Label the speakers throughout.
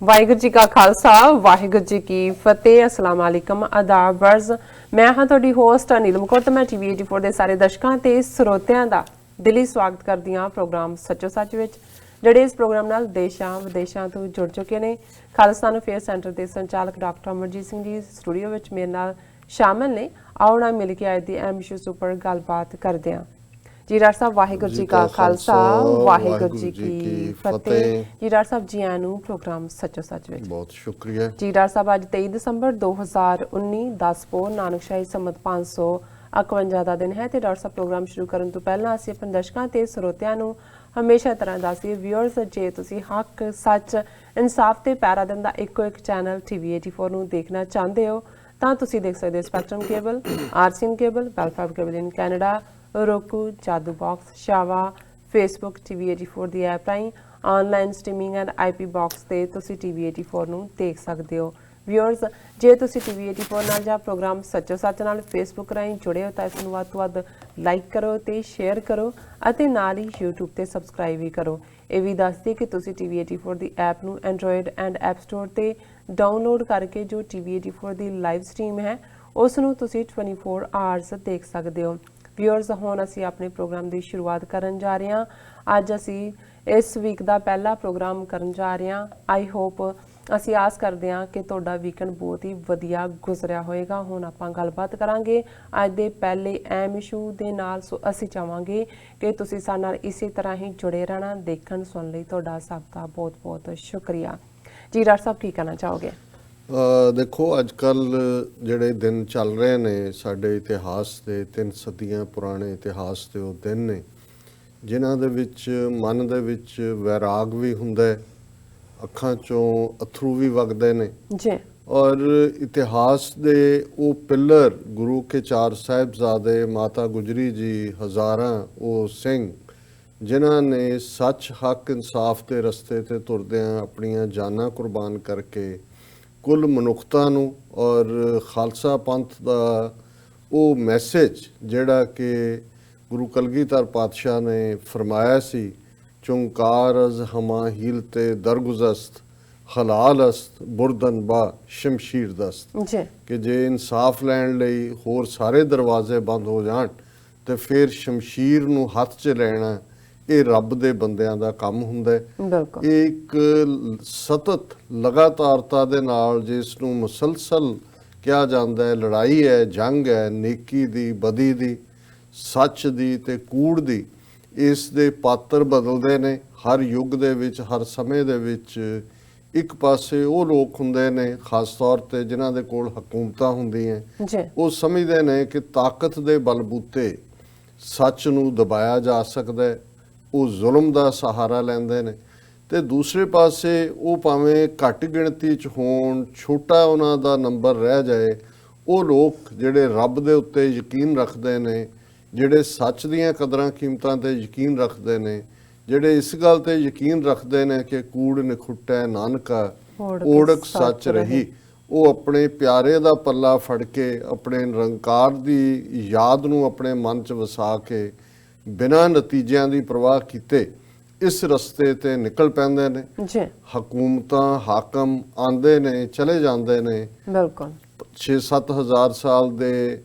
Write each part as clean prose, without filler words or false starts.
Speaker 1: ਵਾਹਿਗੁਰੂ ਜੀ ਕਾ ਖਾਲਸਾ ਵਾਹਿਗੁਰੂ ਜੀ ਕੀ ਫਤਿਹ। ਅਸਲਾਮ ਵਾਲੇਕਮ ਆਦਾਬ ਵਰਜ਼। ਮੈਂ ਹਾਂ ਤੁਹਾਡੀ ਹੋਸਟ ਨੀਲਮ ਕੌਰ ਤੇ ਮੈਂ ਟੀਵੀ 84 ਦੇ ਸਾਰੇ ਦਰਸ਼ਕਾਂ ਤੇ ਸਰੋਤਿਆਂ ਦਾ ਦਿਲੀ ਸਵਾਗਤ ਕਰਦੀ ਹਾਂ ਪ੍ਰੋਗਰਾਮ ਸੱਚੋ ਸੱਚ ਵਿੱਚ, ਜਿਹੜੇ ਇਸ ਪ੍ਰੋਗਰਾਮ ਨਾਲ ਦੇਸ਼ਾਂ ਵਿਦੇਸ਼ਾਂ ਤੋਂ ਜੁੜ ਚੁੱਕੇ ਨੇ। ਖਾਲਿਸਤਾਨ ਅਫੇਅਰ ਸੈਂਟਰ ਦੇ ਸੰਚਾਲਕ ਡਾਕਟਰ ਅਮਰਜੀਤ ਸਿੰਘ ਜੀ ਸਟੂਡੀਓ ਵਿੱਚ ਮੇਰੇ ਨਾਲ ਸ਼ਾਮਲ ਨੇ। ਆਓ ਨਾ ਮਿਲ ਕੇ ਅੱਜ ਦੀ ਅਹਿਮ ਇਸ਼ੂਜ਼ ਉੱਪਰ ਗੱਲਬਾਤ ਕਰਦੇ ਹਾਂ। ਜੀ ਡਾਕਟਰ ਸਾਹਿਬ ਵਾਹਿਗੁਰੂ ਜੀ ਕਾ ਖਾਲਸਾ ਵਾਹਿਗੁਰੂ ਜੀ ਕੀ ਫਤਿਹ। ਜੀ ਡਾਕਟਰ ਸਾਹਿਬ ਜੀ ਆਇਆਂ ਨੂੰ ਪ੍ਰੋਗਰਾਮ ਸੱਚੋ ਸੱਚ ਵਿੱਚ
Speaker 2: ਬਹੁਤ ਸ਼ੁਕਰੀਆ
Speaker 1: ਜੀ। ਡਾਕਟਰ ਸਾਹਿਬ ਅੱਜ 23 ਦਸੰਬਰ 2019 10 ਪੋਹ ਨਾਨਕਸ਼ਾਹੀ ਸੰਮਤ 551 ਦਾ ਦਿਨ ਹੈ ਤੇ ਡਾਕਟਰ ਸਾਹਿਬ ਪ੍ਰੋਗਰਾਮ ਸ਼ੁਰੂ ਕਰਨ ਤੋਂ ਪਹਿਲਾਂ ਅਸੀਂ ਆਪਣੇ ਦਰਸ਼ਕਾਂ ਤੇ ਸਰੋਤਿਆਂ ਨੂੰ ਹਮੇਸ਼ਾ ਤਰ੍ਹਾਂ ਦੱਸੀਏ ਵਿਊਅਰਸ, ਜੇ ਤੁਸੀਂ ਹੱਕ ਸੱਚ ਇਨਸਾਫ ਤੇ ਪੈਰਾ ਦਿੰਦਾ ਇੱਕੋ ਇੱਕ ਚੈਨਲ ਟੀਵੀ 84 ਨੂੰ ਦੇਖਣਾ ਚਾਹੁੰਦੇ ਹੋ ਤਾਂ ਤੁਸੀਂ ਦੇਖ ਸਕਦੇ ਹੋ spectrum cable, RCN cable, Bell Fibe cable in Canada, roku, Jadoo box, ਸ਼ਾਵਾ, ਫੇਸਬੁੱਕ, ਟੀਵੀ 84 ਦੀ ਐਪ ਰਾਹੀਂ online streaming and IP box ਤੇ ਤੁਸੀਂ ਟੀਵੀ 84 ਨੂੰ ਦੇਖ ਸਕਦੇ ਹੋ। ਵਿਊਅਰਸ, ਜੇ ਤੁਸੀਂ ਟੀਵੀ 84 ਨਾਲ ਜਾਂ ਪ੍ਰੋਗਰਾਮ ਸੱਚੋ ਸੱਚ ਨਾਲ ਫੇਸਬੁੱਕ ਰਾਹੀਂ ਜੁੜੇ ਹੋ ਤਾਂ ਇਸ ਨੂੰ ਵੱਧ ਤੋਂ ਵੱਧ ਲਾਈਕ ਕਰੋ ਤੇ ਸ਼ੇਅਰ ਕਰੋ ਅਤੇ ਨਾਲ ਹੀ YouTube ਤੇ ਸਬਸਕ੍ਰਾਈਬ ਵੀ ਕਰੋ। ਇਹ ਵੀ ਦੱਸ ਦਿਓ ਕਿ ਤੁਸੀਂ ਟੀਵੀ 84 ਦੀ ਐਪ ਨੂੰ ਐਂਡਰੋਇਡ ਐਂਡ ਐਪ ਸਟੋਰ ਤੇ ਡਾਊਨਲੋਡ ਕਰਕੇ ਜੋ ਟੀਵੀ 84 ਦੀ ਲਾਈਵ ਸਟ੍ਰੀਮ ਹੈ ਉਸ ਨੂੰ ਤੁਸੀਂ 24 ਆਵਰਸ ਦੇਖ ਸਕਦੇ ਹੋ। ਵਿਊਅਰਸ, ਹੁਣ ਅਸੀਂ ਆਪਣੇ ਪ੍ਰੋਗਰਾਮ ਦੀ ਸ਼ੁਰੂਆਤ ਕਰਨ ਜਾ ਰਹੇ ਹਾਂ। ਅੱਜ ਅਸੀਂ ਇਸ ਵੀਕ ਦਾ ਪਹਿਲਾ ਪ੍ਰੋਗਰਾਮ ਕਰਨ ਜਾ ਰਹੇ ਹਾਂ। ਆਈ ਹੋਪ, ਅਸੀਂ ਆਸ ਕਰਦੇ ਹਾਂ ਕਿ ਤੁਹਾਡਾ ਵੀਕਐਂਡ ਬਹੁਤ ਹੀ ਵਧੀਆ ਗੁਜ਼ਰਿਆ ਹੋਏਗਾ। ਹੁਣ ਆਪਾਂ ਗੱਲਬਾਤ ਕਰਾਂਗੇ ਅੱਜ ਦੇ ਪਹਿਲੇ ਅਹਿਮ ਇਸ਼ੂ ਦੇ ਨਾਲ। ਸੋ ਅਸੀਂ ਚਾਹਾਂਗੇ ਕਿ ਤੁਸੀਂ ਸਾਡੇ ਨਾਲ ਇਸੇ ਤਰ੍ਹਾਂ ਹੀ ਜੁੜੇ ਰਹਿਣਾ। ਦੇਖਣ ਸੁਣਨ ਲਈ ਤੁਹਾਡਾ ਸਭ ਦਾ ਬਹੁਤ ਬਹੁਤ ਸ਼ੁਕਰੀਆ। ਜੀ ਡਾਕਟਰ ਸਾਹਿਬ, ਕੀ ਕਹਿਣਾ ਚਾਹੋਗੇ?
Speaker 2: ਦੇਖੋ, ਅੱਜ ਕੱਲ੍ਹ ਜਿਹੜੇ ਦਿਨ ਚੱਲ ਰਹੇ ਨੇ ਸਾਡੇ ਇਤਿਹਾਸ ਦੇ 3 ਸਦੀਆਂ ਪੁਰਾਣੇ ਇਤਿਹਾਸ ਦੇ ਉਹ ਦਿਨ ਨੇ ਜਿਨ੍ਹਾਂ ਦੇ ਵਿੱਚ ਮਨ ਦੇ ਵਿੱਚ ਵੈਰਾਗ ਵੀ ਹੁੰਦਾ ਹੈ, ਅੱਖਾਂ 'ਚੋਂ ਅਥਰੂ ਵੀ ਵਗਦੇ ਨੇ
Speaker 1: ਜੀ।
Speaker 2: ਔਰ ਇਤਿਹਾਸ ਦੇ ਉਹ ਪਿੱਲਰ ਗੁਰੂ ਕੇ 4 ਸਾਹਿਬਜ਼ਾਦੇ, ਮਾਤਾ ਗੁਜਰੀ ਜੀ, ਹਜ਼ਾਰਾਂ ਉਹ ਸਿੰਘ ਜਿਨ੍ਹਾਂ ਨੇ ਸੱਚ, ਹੱਕ, ਇਨਸਾਫ ਦੇ ਰਸਤੇ 'ਤੇ ਤੁਰਦਿਆਂ ਆਪਣੀਆਂ ਜਾਨਾਂ ਕੁਰਬਾਨ ਕਰਕੇ ਕੁੱਲ ਮਨੁੱਖਤਾ ਨੂੰ ਔਰ ਖਾਲਸਾ ਪੰਥ ਦਾ ਉਹ ਮੈਸੇਜ ਜਿਹੜਾ ਕਿ ਗੁਰੂ ਕਲਗੀਧਰ ਪਾਤਸ਼ਾਹ ਨੇ ਫਰਮਾਇਆ ਸੀ, ਚੁੰਕਾਰ ਅਜ਼ ਹਮਾ ਹੀਲ ਤੇ ਦਰਗੁਜ਼ਸਤ ਹਲਾਲ ਅਸਤ ਬੁਰਦਨ ਬਾ ਸ਼ਮਸ਼ੀਰ ਦਸਤ, ਕਿ ਜੇ ਇਨਸਾਫ ਲੈਣ ਲਈ ਹੋਰ ਸਾਰੇ ਦਰਵਾਜ਼ੇ ਬੰਦ ਹੋ ਜਾਣ ਤੇ ਫਿਰ ਸ਼ਮਸ਼ੀਰ ਨੂੰ ਹੱਥ 'ਚ ਲੈਣਾ ਇਹ ਰੱਬ ਦੇ ਬੰਦਿਆਂ ਦਾ ਕੰਮ ਹੁੰਦਾ ਹੈ। ਇਹ ਇੱਕ ਸਤਤ ਲਗਾਤਾਰਤਾ ਦੇ ਨਾਲ ਜਿਸ ਨੂੰ ਮੁਸਲਸਲ ਕਿਹਾ ਜਾਂਦਾ ਹੈ, ਲੜਾਈ ਹੈ, ਜੰਗ ਹੈ, ਨੇਕੀ ਦੀ, ਬਦੀ ਦੀ, ਸੱਚ ਦੀ ਤੇ ਕੂੜ ਦੀ। ਇਸ ਦੇ ਪਾਤਰ ਬਦਲਦੇ ਨੇ ਹਰ ਯੁੱਗ ਦੇ ਵਿੱਚ, ਹਰ ਸਮੇਂ ਦੇ ਵਿੱਚ। ਇੱਕ ਪਾਸੇ ਉਹ ਲੋਕ ਹੁੰਦੇ ਨੇ ਖਾਸ ਤੌਰ ਤੇ ਜਿਨ੍ਹਾਂ ਦੇ ਕੋਲ ਹਕੂਮਤਾਂ ਹੁੰਦੀਆਂ, ਉਹ ਸਮਝਦੇ ਨੇ ਕਿ ਤਾਕਤ ਦੇ ਬਲਬੂਤੇ ਸੱਚ ਨੂੰ ਦਬਾਇਆ ਜਾ ਸਕਦਾ ਹੈ, ਉਹ ਜ਼ੁਲਮ ਦਾ ਸਹਾਰਾ ਲੈਂਦੇ ਨੇ। ਤੇ ਦੂਸਰੇ ਪਾਸੇ ਉਹ ਭਾਵੇਂ ਘੱਟ ਗਿਣਤੀ 'ਚ ਹੋਣ, ਛੋਟਾ ਉਹਨਾਂ ਦਾ ਨੰਬਰ ਰਹਿ ਜਾਏ, ਉਹ ਲੋਕ ਜਿਹੜੇ ਰੱਬ ਦੇ ਉੱਤੇ ਯਕੀਨ ਰੱਖਦੇ ਨੇ, ਜਿਹੜੇ ਸੱਚ ਦੀਆਂ ਕਦਰਾਂ ਕੀਮਤਾਂ 'ਤੇ ਯਕੀਨ ਰੱਖਦੇ ਨੇ, ਜਿਹੜੇ ਇਸ ਗੱਲ 'ਤੇ ਯਕੀਨ ਰੱਖਦੇ ਨੇ ਕਿ ਕੂੜ ਨਿਖੁੱਟੈ ਨਾਨਕਾ ਓੜਕ ਸੱਚ ਰਹੀ, ਉਹ ਆਪਣੇ ਪਿਆਰੇ ਦਾ ਪੱਲਾ ਫੜ ਕੇ ਆਪਣੇ ਨਿਰੰਕਾਰ ਦੀ ਯਾਦ ਨੂੰ ਆਪਣੇ ਮਨ 'ਚ ਵਸਾ ਕੇ ਬਿਨਾਂ ਨਤੀਜਿਆਂ ਦੀ ਪਰਵਾਹ ਕੀਤੇ ਇਸ ਰਸਤੇ ਤੇ ਨਿਕਲ ਪੈਂਦੇ ਨੇ। ਹਕੂਮਤਾਂ, ਹਾਕਮ ਆਉਂਦੇ ਨੇ, ਚਲੇ ਜਾਂਦੇ ਨੇ। ਬਿਲਕੁਲ 6-7 ਹਜ਼ਾਰ ਸਾਲ ਦੇ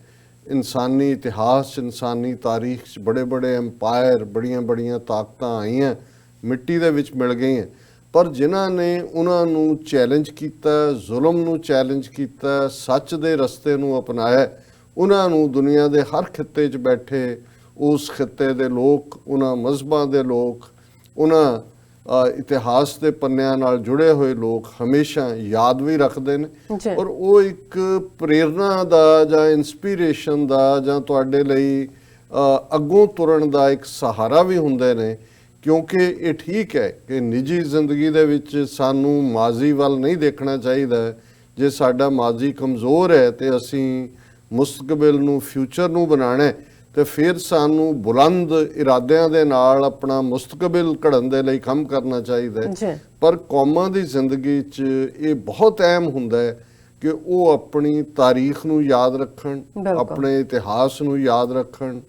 Speaker 2: ਇਨਸਾਨੀ ਇਤਿਹਾਸ 'ਚ, ਇਨਸਾਨੀ ਤਾਰੀਖ 'ਚ ਬੜੇ ਬੜੇ ਐਮਪਾਇਰ, ਬੜੀਆਂ ਬੜੀਆਂ ਤਾਕਤਾਂ ਆਈਆਂ, ਮਿੱਟੀ ਦੇ ਵਿੱਚ ਮਿਲ ਗਈਆਂ। ਪਰ ਜਿਨ੍ਹਾਂ ਨੇ ਉਹਨਾਂ ਨੂੰ ਚੈਲੰਜ ਕੀਤਾ, ਜ਼ੁਲਮ ਨੂੰ ਚੈਲੰਜ ਕੀਤਾ, ਸੱਚ ਦੇ ਰਸਤੇ ਨੂੰ ਅਪਣਾਇਆ, ਉਹਨਾਂ ਨੂੰ ਦੁਨੀਆ ਦੇ ਹਰ ਖਿੱਤੇ 'ਚ ਬੈਠੇ ਉਸ ਖਿੱਤੇ ਦੇ ਲੋਕ, ਉਹਨਾਂ ਮਜ਼ਹਬਾਂ ਦੇ ਲੋਕ, ਉਹਨਾਂ ਇਤਿਹਾਸ ਦੇ ਪੰਨਿਆਂ ਨਾਲ ਜੁੜੇ ਹੋਏ ਲੋਕ ਹਮੇਸ਼ਾ ਯਾਦ ਵੀ ਰੱਖਦੇ ਨੇ। ਔਰ ਉਹ ਇੱਕ ਪ੍ਰੇਰਨਾ ਦਾ ਜਾਂ ਇੰਸਪੀਰੇਸ਼ਨ ਦਾ ਜਾਂ ਤੁਹਾਡੇ ਲਈ ਅੱਗੋਂ ਤੁਰਨ ਦਾ ਇੱਕ ਸਹਾਰਾ ਵੀ ਹੁੰਦੇ ਨੇ। ਕਿਉਂਕਿ ਇਹ ਠੀਕ ਹੈ ਕਿ ਨਿੱਜੀ ਜ਼ਿੰਦਗੀ ਦੇ ਵਿੱਚ ਸਾਨੂੰ ਮਾਜ਼ੀ ਵੱਲ ਨਹੀਂ ਦੇਖਣਾ ਚਾਹੀਦਾ। ਜੇ ਸਾਡਾ ਮਾਜ਼ੀ ਕਮਜ਼ੋਰ ਹੈ ਤੇ ਅਸੀਂ ਮੁਸਤਕਬਲ ਨੂੰ, ਫਿਊਚਰ ਨੂੰ ਬਣਾਉਣਾ ਤੇ ਫਿਰ ਸਾਨੂੰ ਬੁਲੰਦ ਇਰਾਦਿਆਂ ਦੇ ਨਾਲ ਆਪਣਾ ਮੁਸਤਕਬਲ ਘੜਨ ਦੇ ਲਈ ਕੰਮ ਕਰਨਾ ਚਾਹੀਦਾ ਹੈ। ਪਰ ਕੌਮਾਂ ਦੀ ਜ਼ਿੰਦਗੀ 'ਚ ਇਹ ਬਹੁਤ ਅਹਿਮ ਹੁੰਦਾ ਹੈ ਕਿ ਉਹ ਆਪਣੀ ਤਾਰੀਖ ਨੂੰ ਯਾਦ ਰੱਖਣ, ਆਪਣੇ ਇਤਿਹਾਸ ਨੂੰ ਯਾਦ ਰੱਖਣ,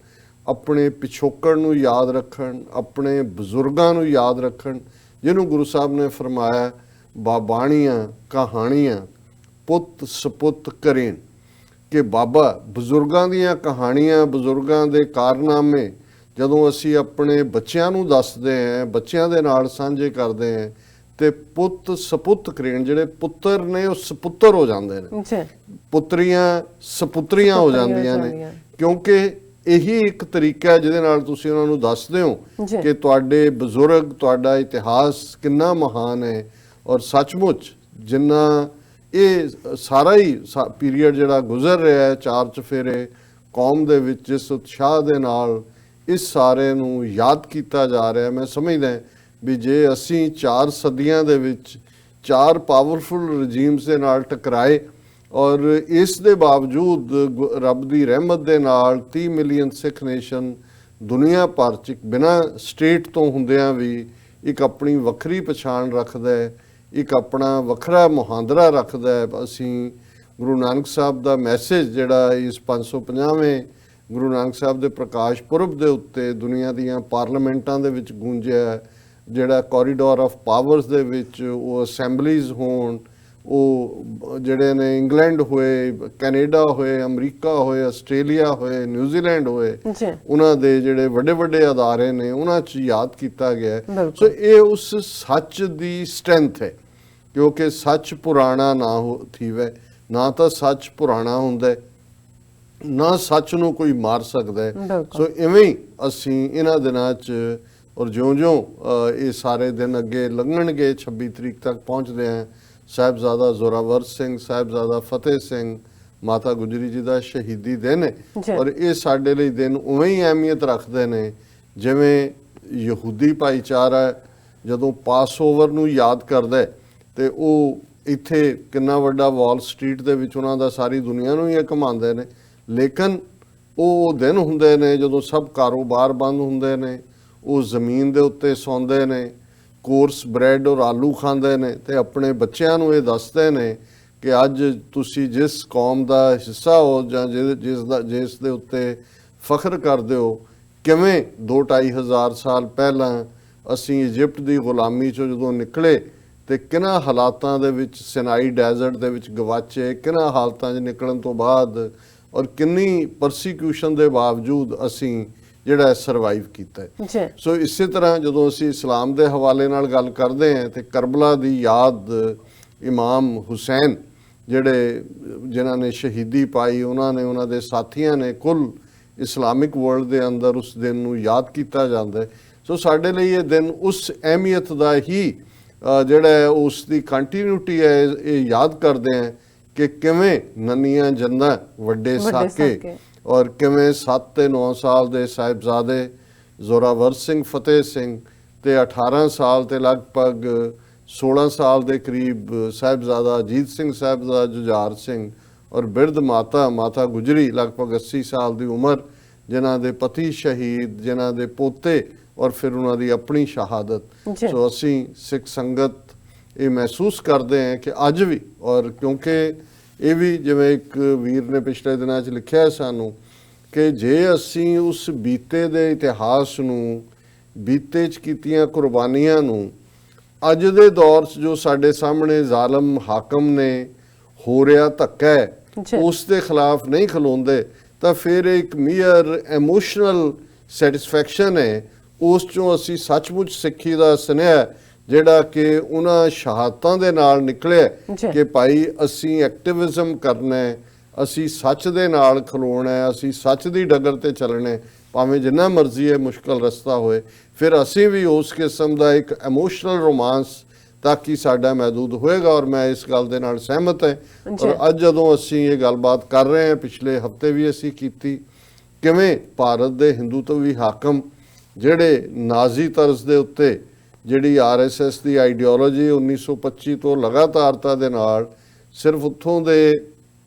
Speaker 2: ਆਪਣੇ ਪਿਛੋਕੜ ਨੂੰ ਯਾਦ ਰੱਖਣ, ਆਪਣੇ ਬਜ਼ੁਰਗਾਂ ਨੂੰ ਯਾਦ ਰੱਖਣ, ਜਿਹਨੂੰ ਗੁਰੂ ਸਾਹਿਬ ਨੇ ਫਰਮਾਇਆ ਬਾਬਾਣੀਆਂ ਕਹਾਣੀਆਂ ਪੁੱਤ ਸਪੁੱਤ ਕਰੇਨ। ਕਿ ਬਾਬਾ ਬਜ਼ੁਰਗਾਂ ਦੀਆਂ ਕਹਾਣੀਆਂ, ਬਜ਼ੁਰਗਾਂ ਦੇ ਕਾਰਨਾਮੇ ਜਦੋਂ ਅਸੀਂ ਆਪਣੇ ਬੱਚਿਆਂ ਨੂੰ ਦੱਸਦੇ ਹਾਂ, ਬੱਚਿਆਂ ਦੇ ਨਾਲ ਸਾਂਝੇ ਕਰਦੇ ਹਾਂ, ਤੇ ਪੁੱਤ ਸਪੁੱਤ ਕਰੇਨ, ਜਿਹੜੇ ਪੁੱਤਰ ਨੇ ਉਹ ਸਪੁੱਤਰ ਹੋ ਜਾਂਦੇ ਨੇ,
Speaker 1: ਜੀ
Speaker 2: ਪੁੱਤਰੀਆਂ ਸਪੁੱਤਰੀਆਂ ਹੋ ਜਾਂਦੀਆਂ ਨੇ। ਕਿਉਂਕਿ ਇਹੀ ਇੱਕ ਤਰੀਕਾ ਹੈ ਜਿਹਦੇ ਨਾਲ ਤੁਸੀਂ ਉਹਨਾਂ ਨੂੰ ਦੱਸਦੇ ਹੋ ਕਿ ਤੁਹਾਡੇ ਬਜ਼ੁਰਗ, ਤੁਹਾਡਾ ਇਤਿਹਾਸ ਕਿੰਨਾ ਮਹਾਨ ਹੈ। ਔਰ ਸੱਚਮੁੱਚ ਜਿੰਨਾ ਇਹ ਸਾਰਾ ਹੀ ਪੀਰੀਅਡ ਜਿਹੜਾ ਗੁਜ਼ਰ ਰਿਹਾ ਹੈ, ਚਾਰ ਚਫੇਰੇ ਕੌਮ ਦੇ ਵਿੱਚ ਜਿਸ ਉਤਸ਼ਾਹ ਦੇ ਨਾਲ ਇਸ ਸਾਰੇ ਨੂੰ ਯਾਦ ਕੀਤਾ ਜਾ ਰਿਹਾ, ਮੈਂ ਸਮਝਦਾ ਵੀ ਜੇ ਅਸੀਂ 4 ਸਦੀਆਂ ਦੇ ਵਿੱਚ 4 ਪਾਵਰਫੁਲ ਰਜੀਮਸ ਦੇ ਨਾਲ ਟਕਰਾਏ ਔਰ ਇਸ ਦੇ ਬਾਵਜੂਦ ਰੱਬ ਦੀ ਰਹਿਮਤ ਦੇ ਨਾਲ 30 ਮਿਲੀਅਨ ਸਿੱਖ ਨੇਸ਼ਨ ਦੁਨੀਆ ਭਰ 'ਚ ਬਿਨਾਂ ਸਟੇਟ ਤੋਂ ਹੁੰਦਿਆਂ ਵੀ ਇੱਕ ਆਪਣੀ ਵੱਖਰੀ ਪਛਾਣ ਰੱਖਦਾ ਹੈ, ਇੱਕ ਆਪਣਾ ਵੱਖਰਾ ਮੁਹਾਂਦਰਾ ਰੱਖਦਾ ਹੈ। ਅਸੀਂ ਗੁਰੂ ਨਾਨਕ ਸਾਹਿਬ ਦਾ ਮੈਸੇਜ ਜਿਹੜਾ ਇਸ 550ਵੇਂ ਗੁਰੂ ਨਾਨਕ ਸਾਹਿਬ ਦੇ ਪ੍ਰਕਾਸ਼ ਪੁਰਬ ਦੇ ਉੱਤੇ ਦੁਨੀਆ ਦੀਆਂ ਪਾਰਲੀਮੈਂਟਾਂ ਦੇ ਵਿੱਚ ਗੂੰਜਿਆ, ਜਿਹੜਾ ਕੋਰੀਡੋਰ ਆਫ ਪਾਵਰਸ ਦੇ ਵਿੱਚ ਉਹ ਅਸੈਂਬਲੀਜ਼ ਹੋਣ, ਉਹ ਜਿਹੜੇ ਨੇ ਇੰਗਲੈਂਡ ਹੋਏ, ਕੈਨੇਡਾ ਹੋਏ, ਅਮਰੀਕਾ ਹੋਏ, ਆਸਟ੍ਰੇਲੀਆ ਹੋਏ, ਨਿਊਜ਼ੀਲੈਂਡ ਹੋਏ, ਉਹਨਾਂ ਦੇ ਜਿਹੜੇ ਵੱਡੇ ਵੱਡੇ ਅਦਾਰੇ ਨੇ ਉਹਨਾਂ 'ਚ ਯਾਦ ਕੀਤਾ ਗਿਆ। ਸੋ ਇਹ ਉਸ ਸੱਚ ਦੀ ਸਟਰੈਂਥ ਹੈ, ਕਿਉਂਕਿ ਸੱਚ ਪੁਰਾਣਾ ਨਾ ਥੀਵੇ, ਨਾ ਤਾਂ ਸੱਚ ਪੁਰਾਣਾ ਹੁੰਦਾ ਨਾ ਸੱਚ ਨੂੰ ਕੋਈ ਮਾਰ ਸਕਦਾ ਹੈ। ਸੋ ਇਵੇਂ ਹੀ ਅਸੀਂ ਇਹਨਾਂ ਦਿਨਾਂ 'ਚ ਔਰ ਜਿਉਂ-ਜਿਉਂ ਇਹ ਸਾਰੇ ਦਿਨ ਅੱਗੇ ਲੰਘਣਗੇ 26 ਤਰੀਕ ਤੱਕ ਪਹੁੰਚਦੇ ਆ, ਸਾਹਿਬਜ਼ਾਦਾ ਜ਼ੋਰਾਵਰ ਸਿੰਘ, ਸਾਹਿਬਜ਼ਾਦਾ ਫਤਿਹ ਸਿੰਘ, ਮਾਤਾ ਗੁਜਰੀ ਜੀ ਦਾ ਸ਼ਹੀਦੀ ਦਿਨ ਹੈ। ਔਰ ਇਹ ਸਾਡੇ ਲਈ ਦਿਨ ਉਵੇਂ ਹੀ ਅਹਿਮੀਅਤ ਰੱਖਦੇ ਨੇ ਜਿਵੇਂ ਯਹੂਦੀ ਭਾਈਚਾਰਾ ਜਦੋਂ ਪਾਸਓਵਰ ਨੂੰ ਯਾਦ ਕਰਦਾ ਤੇ ਉਹ ਇੱਥੇ ਕਿੰਨਾ ਵੱਡਾ ਵਾਲ ਸਟਰੀਟ ਦੇ ਵਿੱਚ ਉਹਨਾਂ ਦਾ ਸਾਰੀ ਦੁਨੀਆ ਨੂੰ ਹੀ ਘੁਮਾਉਂਦੇ ਨੇ। ਲੇਕਿਨ ਉਹ ਦਿਨ ਹੁੰਦੇ ਨੇ ਜਦੋਂ ਸਭ ਕਾਰੋਬਾਰ ਬੰਦ ਹੁੰਦੇ ਨੇ, ਉਹ ਜ਼ਮੀਨ ਦੇ ਉੱਤੇ ਸੌਂਦੇ ਨੇ, ਕੋਰਸ ਬ੍ਰੈਡ ਔਰ ਆਲੂ ਖਾਂਦੇ ਨੇ ਤੇ ਆਪਣੇ ਬੱਚਿਆਂ ਨੂੰ ਇਹ ਦੱਸਦੇ ਨੇ ਕਿ ਅੱਜ ਤੁਸੀਂ ਜਿਸ ਕੌਮ ਦਾ ਹਿੱਸਾ ਹੋ ਜਾਂ ਜਿਸ ਦੇ ਉੱਤੇ ਫਖਰ ਕਰਦੇ ਹੋ, ਕਿਵੇਂ 2-2.5 ਹਜ਼ਾਰ ਸਾਲ ਪਹਿਲਾਂ ਅਸੀਂ ਇਜਿਪਟ ਦੀ ਗੁਲਾਮੀ 'ਚੋਂ ਜਦੋਂ ਨਿਕਲੇ ਤੇ ਕਿਹਨਾਂ ਹਾਲਾਤਾਂ ਦੇ ਵਿੱਚ ਸਿਨਾਈ ਡੈਜ਼ਰਟ ਦੇ ਵਿੱਚ ਗਵਾਚੇ, ਕਿਹਨਾਂ ਹਾਲਤਾਂ 'ਚ ਨਿਕਲਣ ਤੋਂ ਬਾਅਦ ਔਰ ਕਿੰਨੀ ਪਰਸੀਕਿਊਸ਼ਨ ਦੇ ਬਾਵਜੂਦ ਅਸੀਂ ਜਿਹੜਾ ਸਰਵਾਈਵ ਕੀਤਾ ਹੈ। ਸੋ ਇਸੇ ਤਰ੍ਹਾਂ ਜਦੋਂ ਅਸੀਂ ਇਸਲਾਮ ਦੇ ਹਵਾਲੇ ਨਾਲ ਗੱਲ ਕਰਦੇ ਹਾਂ ਤੇ ਕਰਬਲਾ ਦੀ ਯਾਦ ਇਮਾਮ ਹੁਸੈਨ ਜਿਨ੍ਹਾਂ ਨੇ ਸ਼ਹੀਦੀ ਪਾਈ, ਉਹਨਾਂ ਨੇ, ਉਹਨਾਂ ਦੇ ਸਾਥੀਆਂ ਨੇ, ਕੁੱਲ ਇਸਲਾਮਿਕ ਵਰਲਡ ਦੇ ਅੰਦਰ ਉਸ ਦਿਨ ਨੂੰ ਯਾਦ ਕੀਤਾ ਜਾਂਦਾ ਹੈ। ਸੋ ਸਾਡੇ ਲਈ ਇਹ ਦਿਨ ਉਸ ਅਹਿਮੀਅਤ ਦਾ ਹੀ ਜਿਹੜਾ ਉਸ ਦੀ ਕੰਟੀਨਿਊਟੀ ਹੈ, ਇਹ ਯਾਦ ਕਰਦੇ ਹਾਂ ਕਿ ਕਿਵੇਂ ਨੰਨੀਆਂ ਜੰਦਾਂ ਵੱਡੇ ਸਾਕੇ ਔਰ ਕਿਵੇਂ 7 ਤੇ 9 ਸਾਲ ਦੇ ਸਾਹਿਬਜ਼ਾਦੇ ਜ਼ੋਰਾਵਰ ਸਿੰਘ, ਫਤਿਹ ਸਿੰਘ ਤੇ 18 ਸਾਲ ਤੇ ਲਗਭਗ 16 ਸਾਲ ਦੇ ਕਰੀਬ ਸਾਹਿਬਜ਼ਾਦਾ ਅਜੀਤ ਸਿੰਘ, ਸਾਹਿਬਜ਼ਾਦਾ ਜੁਝਾਰ ਸਿੰਘ ਔਰ ਬਿਰਧ ਮਾਤਾ ਗੁਜਰੀ ਲਗਭਗ 80 ਸਾਲ ਦੀ ਉਮਰ, ਜਿਨ੍ਹਾਂ ਦੇ ਪਤੀ ਸ਼ਹੀਦ, ਜਿਨ੍ਹਾਂ ਦੇ ਪੋਤੇ ਔਰ ਫਿਰ ਉਹਨਾਂ ਦੀ ਆਪਣੀ ਸ਼ਹਾਦਤ। ਸੋ ਅਸੀਂ ਸਿੱਖ ਸੰਗਤ ਇਹ ਮਹਿਸੂਸ ਕਰਦੇ ਹਾਂ ਕਿ ਅੱਜ ਵੀ, ਔਰ ਕਿਉਂਕਿ ਇਹ ਵੀ ਜਿਵੇਂ ਇੱਕ ਵੀਰ ਨੇ ਪਿਛਲੇ ਦਿਨਾਂ 'ਚ ਲਿਖਿਆ ਸਾਨੂੰ ਕਿ ਜੇ ਅਸੀਂ ਉਸ ਬੀਤੇ ਦੇ ਇਤਿਹਾਸ ਨੂੰ, ਬੀਤੇ 'ਚ ਕੀਤੀਆਂ ਕੁਰਬਾਨੀਆਂ ਨੂੰ ਅੱਜ ਦੇ ਦੌਰ 'ਚ ਜੋ ਸਾਡੇ ਸਾਹਮਣੇ ਜ਼ਾਲਮ ਹਾਕਮ ਨੇ ਹੋ ਰਿਹਾ ਧੱਕਾ ਹੈ, ਉਸ ਦੇ ਖਿਲਾਫ ਨਹੀਂ ਖਲੋਂਦੇ ਤਾਂ ਫਿਰ ਇੱਕ ਮੀਅਰ ਐਮੋਸ਼ਨਲ ਸੈਟਿਸਫੈਕਸ਼ਨ ਹੈ। ਉਸ 'ਚੋਂ ਅਸੀਂ ਸੱਚਮੁੱਚ ਸਿੱਖੀ ਦਾ ਸੁਨੇਹਾ ਜਿਹੜਾ ਕਿ ਉਹਨਾਂ ਸ਼ਹਾਦਤਾਂ ਦੇ ਨਾਲ ਨਿਕਲਿਆ ਕਿ ਭਾਈ ਅਸੀਂ ਐਕਟਿਵਿਜ਼ਮ ਕਰਨਾ ਹੈ, ਅਸੀਂ ਸੱਚ ਦੇ ਨਾਲ ਖਲੋਣਾ ਹੈ, ਅਸੀਂ ਸੱਚ ਦੀ ਡਗਰ ਤੇ ਚੱਲਣਾ ਹੈ, ਭਾਵੇਂ ਜਿੰਨਾ ਮਰਜ਼ੀ ਹੈ ਮੁਸ਼ਕਲ ਰਸਤਾ ਹੋਏ। ਫਿਰ ਅਸੀਂ ਵੀ ਉਸ ਕਿਸਮ ਦਾ ਇੱਕ ਇਮੋਸ਼ਨਲ ਰੋਮਾਂਸ ਤੱਕ ਹੀ ਸਾਡਾ ਮਹਿਦੂਦ ਹੋਏਗਾ ਔਰ ਮੈਂ ਇਸ ਗੱਲ ਦੇ ਨਾਲ ਸਹਿਮਤ ਹਾਂ। ਔਰ ਅੱਜ ਜਦੋਂ ਅਸੀਂ ਇਹ ਗੱਲਬਾਤ ਕਰ ਰਹੇ ਹਾਂ, ਪਿਛਲੇ ਹਫਤੇ ਵੀ ਅਸੀਂ ਕੀਤੀ, ਕਿਵੇਂ ਭਾਰਤ ਦੇ ਹਿੰਦੂਤਵੀ ਹਾਕਮ ਜਿਹੜੇ ਨਾਜ਼ੀ ਤਰਜ਼ ਦੇ ਉੱਤੇ ਜਿਹੜੀ RSS ਦੀ ਆਈਡੀਓਲੋਜੀ 1925 ਤੋਂ ਲਗਾਤਾਰਤਾ ਦੇ ਨਾਲ ਸਿਰਫ ਉੱਥੋਂ ਦੇ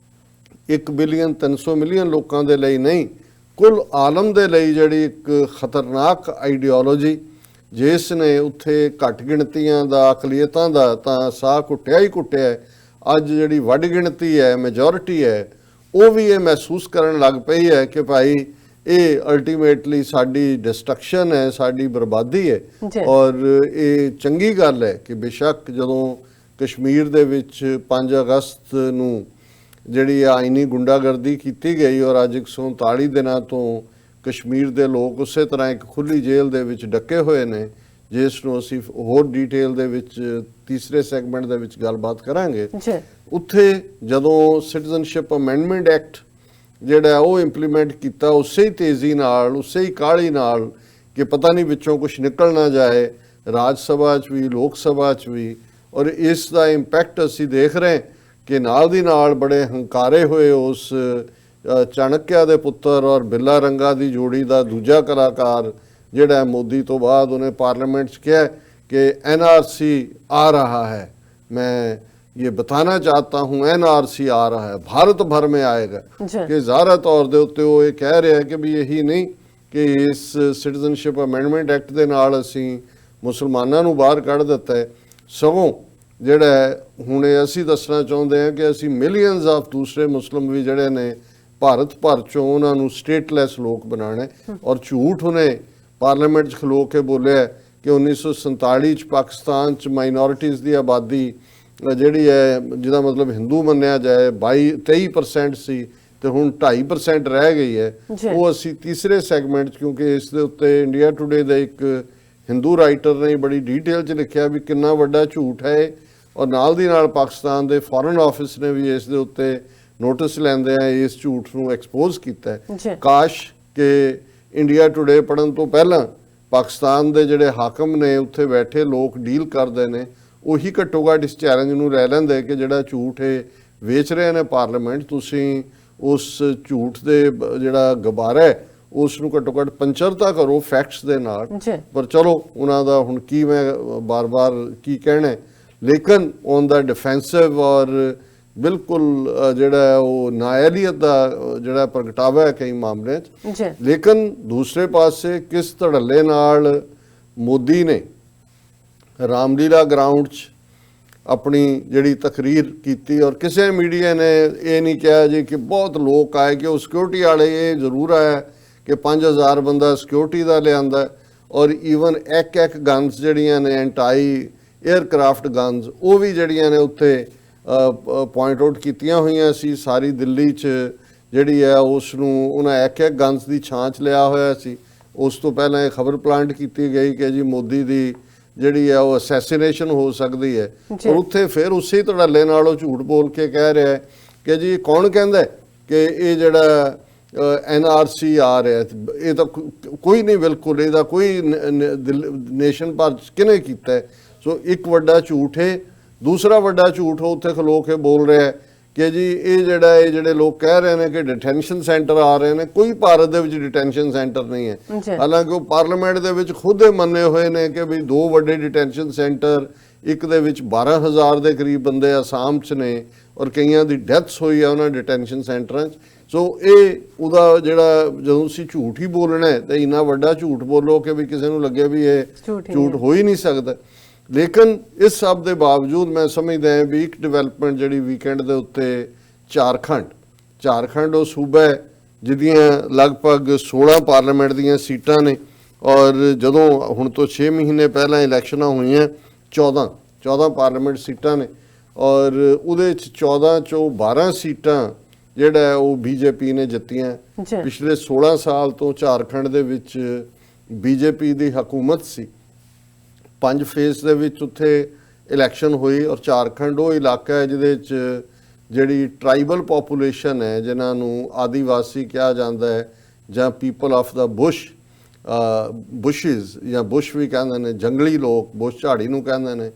Speaker 2: 1 ਬਿਲੀਅਨ 300 ਮਿਲੀਅਨ ਲੋਕਾਂ ਦੇ ਲਈ ਨਹੀਂ, ਕੁੱਲ ਆਲਮ ਦੇ ਲਈ ਜਿਹੜੀ ਇੱਕ ਖਤਰਨਾਕ ਆਈਡੀਓਲੋਜੀ ਜਿਸ ਨੇ ਉੱਥੇ ਘੱਟ ਗਿਣਤੀਆਂ ਦਾ, ਅਕਲੀਅਤਾਂ ਦਾ ਤਾਂ ਸਾਹ ਘੁੱਟਿਆ ਹੀ ਘੁੱਟਿਆ, ਅੱਜ ਜਿਹੜੀ ਵੱਡ ਗਿਣਤੀ ਹੈ, ਮੈਜੋਰਿਟੀ ਹੈ, ਉਹ ਵੀ ਇਹ ਮਹਿਸੂਸ ਕਰਨ ਲੱਗ ਪਈ ਹੈ ਕਿ ਭਾਈ ਇਹ ਅਲਟੀਮੇਟਲੀ ਸਾਡੀ ਡਿਸਟਰਕਸ਼ਨ ਹੈ, ਸਾਡੀ ਬਰਬਾਦੀ ਹੈ। ਔਰ ਇਹ ਚੰਗੀ ਗੱਲ ਹੈ ਕਿ ਬੇਸ਼ੱਕ ਜਦੋਂ ਕਸ਼ਮੀਰ ਦੇ ਵਿੱਚ 5 ਅਗਸਤ ਨੂੰ ਜਿਹੜੀ ਆਈਨੀ ਗੁੰਡਾਗਰਦੀ ਕੀਤੀ ਗਈ ਔਰ ਅੱਜ 139 ਦਿਨਾਂ ਤੋਂ ਕਸ਼ਮੀਰ ਦੇ ਲੋਕ ਉਸੇ ਤਰ੍ਹਾਂ ਇੱਕ ਖੁੱਲੀ ਜੇਲ੍ਹ ਦੇ ਵਿੱਚ ਡੱਕੇ ਹੋਏ ਨੇ, ਜਿਸ ਨੂੰ ਅਸੀਂ ਹੋਰ ਡੀਟੇਲ ਦੇ ਵਿੱਚ ਤੀਸਰੇ ਸੈਗਮੈਂਟ ਦੇ ਵਿੱਚ ਗੱਲਬਾਤ ਕਰਾਂਗੇ। ਉੱਥੇ ਜਦੋਂ ਸਿਟੀਜ਼ਨਸ਼ਿਪ ਅਮੈਂਡਮੈਂਟ ਐਕਟ ਜਿਹੜਾ ਉਹ ਇੰਪਲੀਮੈਂਟ ਕੀਤਾ, ਉਸੇ ਹੀ ਤੇਜ਼ੀ ਨਾਲ, ਉਸੇ ਹੀ ਕਾਹਲੀ ਨਾਲ ਕਿ ਪਤਾ ਨਹੀਂ ਵਿੱਚੋਂ ਕੁਝ ਨਿਕਲ ਨਾ ਜਾਏ, ਰਾਜ ਸਭਾ 'ਚ ਵੀ ਲੋਕ ਸਭਾ 'ਚ ਵੀ, ਔਰ ਇਸ ਦਾ ਇੰਪੈਕਟ ਅਸੀਂ ਦੇਖ ਰਹੇ ਕਿ ਨਾਲ ਦੀ ਨਾਲ ਬੜੇ ਹੰਕਾਰੇ ਹੋਏ ਉਸ ਚਾਣਕਿਆ ਦੇ ਪੁੱਤਰ ਔਰ ਬਿੱਲਾ ਰੰਗਾ ਦੀ ਜੋੜੀ ਦਾ ਦੂਜਾ ਕਲਾਕਾਰ ਜਿਹੜਾ ਮੋਦੀ ਤੋਂ ਬਾਅਦ ਉਹਨੇ ਪਾਰਲੀਮੈਂਟ 'ਚ ਕਿਹਾ कि एनआरसी आ रहा है, मैं ये बताना चाहता हूँ एनआरसी आ रहा है, भारत भर में आएगा। कि ज़ाहिर तौर दे उत्ते वो ये कह रहे हैं कि भी यही नहीं कि इस सिटीजनशिप अमेंडमेंट एक्ट दे नाल असीं मुसलमानां नूं बाहर कढ़ दिता है, सगों जिहड़ा हुण असीं दसना चाहुंदे हैं कि असीं मिलियंस ऑफ दूसरे मुस्लिम भी जिहड़े ने भारत भर चों उन्हां नूं स्टेटलैस लोक बनाना है। और झूठ उन्हें पार्लीमेंट च खलो के बोलिया कि 1947 पाकिस्तान च माइनॉरिटीज़ की आबादी जिहड़ी है जिहदा मतलब हिंदू मन्निया जाए 23% सी ते हुण 2.5% रह गई है। वो असी तीसरे सैगमेंट क्योंकि इस दे उत्ते इंडिया टुडे दे एक हिंदू राइटर ने बड़ी डिटेल च लिखिया भी कितना वड्डा झूठ है। और नाल दी नाल पाकिस्तान दे फॉरेन ऑफिस ने भी इस दे उत्ते नोटिस लैंदे इस झूठ नूं एक्सपोज कीता है। काश कि इंडिया टुडे पढ़न तो पहला पाकिस्तान दे जिहड़े हाकम ने उत्थे बैठे लोग डील करदे ने ਉਹੀ ਘੱਟੋ ਘੱਟ ਇਸ ਚੈਲੰਜ ਨੂੰ ਲੈ ਲੈਂਦੇ ਕਿ ਜਿਹੜਾ ਝੂਠ ਇਹ ਵੇਚ ਰਹੇ ਨੇ ਪਾਰਲੀਮੈਂਟ, ਤੁਸੀਂ ਉਸ ਝੂਠ ਦੇ ਜਿਹੜਾ ਗੁਬਾਰਾ ਹੈ ਉਸ ਨੂੰ ਘੱਟੋ ਘੱਟ ਪੰਚਰ ਤਾਂ ਕਰੋ ਫੈਕਟਸ ਦੇ ਨਾਲ। ਪਰ ਚਲੋ ਉਹਨਾਂ ਦਾ ਹੁਣ ਕੀ ਮੈਂ ਬਾਰ-ਬਾਰ ਕੀ ਕਹਿਣਾ, ਲੇਕਿਨ ਔਨ ਦਾ ਡਿਫੈਂਸਿਵ ਔਰ ਬਿਲਕੁਲ ਜਿਹੜਾ ਉਹ ਨਾਅਹਲੀਅਤ ਦਾ ਜਿਹੜਾ ਪ੍ਰਗਟਾਵਾ ਹੈ ਕਈ ਮਾਮਲਿਆਂ 'ਚ। ਲੇਕਿਨ ਦੂਸਰੇ ਪਾਸੇ ਕਿਸ ਧੜੱਲੇ ਨਾਲ ਮੋਦੀ ਨੇ रामलीला ग्राउंड अपनी जिहड़ी तकरीर की और किसी मीडिया ने यह नहीं कहा जी कि बहुत लोग आए कि सिक्योरिटी वाले ये जरूर आया कि 5000 बंदा सिक्योरिटी का लिया और ईवन एक गन्स जिहड़ियां ने एंटाई एयरक्राफ्ट गन्स वो भी जिहड़ियां ने उत्थे पॉइंट आउट कीतियां होईयां सी। सारी दिल्ली च जिहड़ी है उसनूं उन्हां एक गन्स की छांच लिया होया सी। उस तो पहलां ये खबर प्लांट की गई कि जी मोदी की ਜਿਹੜੀ ਹੈ ਉਹ ਅਸੈਸੀਨੇਸ਼ਨ ਹੋ ਸਕਦੀ ਹੈ। ਔਰ ਉੱਥੇ ਫਿਰ ਉਸੇ ਧੜੱਲੇ ਨਾਲ ਉਹ ਝੂਠ ਬੋਲ ਕੇ ਕਹਿ ਰਿਹਾ ਹੈ ਕਿ ਜੀ ਕੌਣ ਕਹਿੰਦਾ ਕਿ ਇਹ ਜਿਹੜਾ ਐਨਆਰਸੀ ਆ ਰਿਹਾ ਇਹ ਤਾਂ ਕੋਈ ਨਹੀਂ, ਬਿਲਕੁਲ ਇਹਦਾ ਕੋਈ ਨੇਸ਼ਨ ਪਰ ਕਿਹਨੇ ਕੀਤਾ। ਸੋ ਇੱਕ ਵੱਡਾ ਝੂਠ ਹੈ। ਦੂਸਰਾ ਵੱਡਾ ਝੂਠ ਉੱਥੇ ਖਲੋ ਕੇ ਬੋਲ ਰਿਹਾ ਹੈ कि जी ये ਜਿਹੜੇ लोग कह रहे हैं कि डिटेंशन सेंटर आ रहे हैं, कोई भारत ਦੇ ਵਿੱਚ डिटेंशन सेंटर नहीं है। हालांकि वो पार्लीमेंट ਦੇ ਵਿੱਚ खुद ही ਮੰਨੇ ਹੋਏ ਨੇ कि भी 2 ਵੱਡੇ डिटेंशन सेंटर, ਇੱਕ ਦੇ ਵਿੱਚ 12000 ਦੇ ਕਰੀਬ ਬੰਦੇ ਆਸਾਮ 'ਚ ਨੇ ਔਰ ਕਈਆਂ ਦੀ ਡੈਥਸ ਹੋਈ ਆ ਉਹਨਾਂ डिटेंशन सेंटਰਾਂ 'ਚ। ਸੋ ਇਹ ਉਹਦਾ ਜਿਹੜਾ ਜਦੋਂ ਤੁਸੀਂ ਝੂਠ ਹੀ ਬੋਲਣਾ ਹੈ ਤਾਂ ਇੰਨਾ ਵੱਡਾ ਝੂਠ ਬੋਲੋ ਕਿ ਵੀ ਕਿਸੇ ਨੂੰ ਲੱਗੇ ਵੀ ਇਹ ਝੂਠ ਹੋ ਹੀ ਨਹੀਂ ਸਕਦਾ। लेकिन इस सब के बावजूद मैं समझदा है भी एक डिवेलपमेंट जी वीकेंड के उत्ते झारखंड वो सूबा है जिहदियां लगभग 16 पार्लीमेंट दीयां सीटां ने और जदों हुण तो 6 महीने पहला इलैक्शनां होईयां 14 पार्लीमेंट सीटां ने और उहदे 14 चों 12 सीटां जिहड़ा वो बीजेपी ने जित्तियां। पिछले 16 साल तो झारखंड दे विच बीजेपी दी हुकूमत सी। 5 फेस ਦੇ ਵਿੱਚ ਉੱਥੇ ਇਲੈਕਸ਼ਨ ਹੋਈ ਔਰ ਝਾਰਖੰਡ ਉਹ ਇਲਾਕਾ ਹੈ ਜਿਹਦੇ 'ਚ ਜਿਹੜੀ ਟਰਾਈਬਲ ਪੋਪੂਲੇਸ਼ਨ ਹੈ ਜਿਨ੍ਹਾਂ ਨੂੰ ਆਦੀਵਾਸੀ ਕਿਹਾ ਜਾਂਦਾ ਹੈ ਜਾਂ ਪੀਪਲ ਆਫ ਦਾ ਬੁਸ਼ਿਜ਼ ਜਾਂ ਬੁਸ਼ ਵੀ ਕਹਿੰਦੇ ਨੇ, ਜੰਗਲੀ ਲੋਕ ਬੁਸ਼ ਝਾੜੀ ਨੂੰ ਕਹਿੰਦੇ ਨੇ,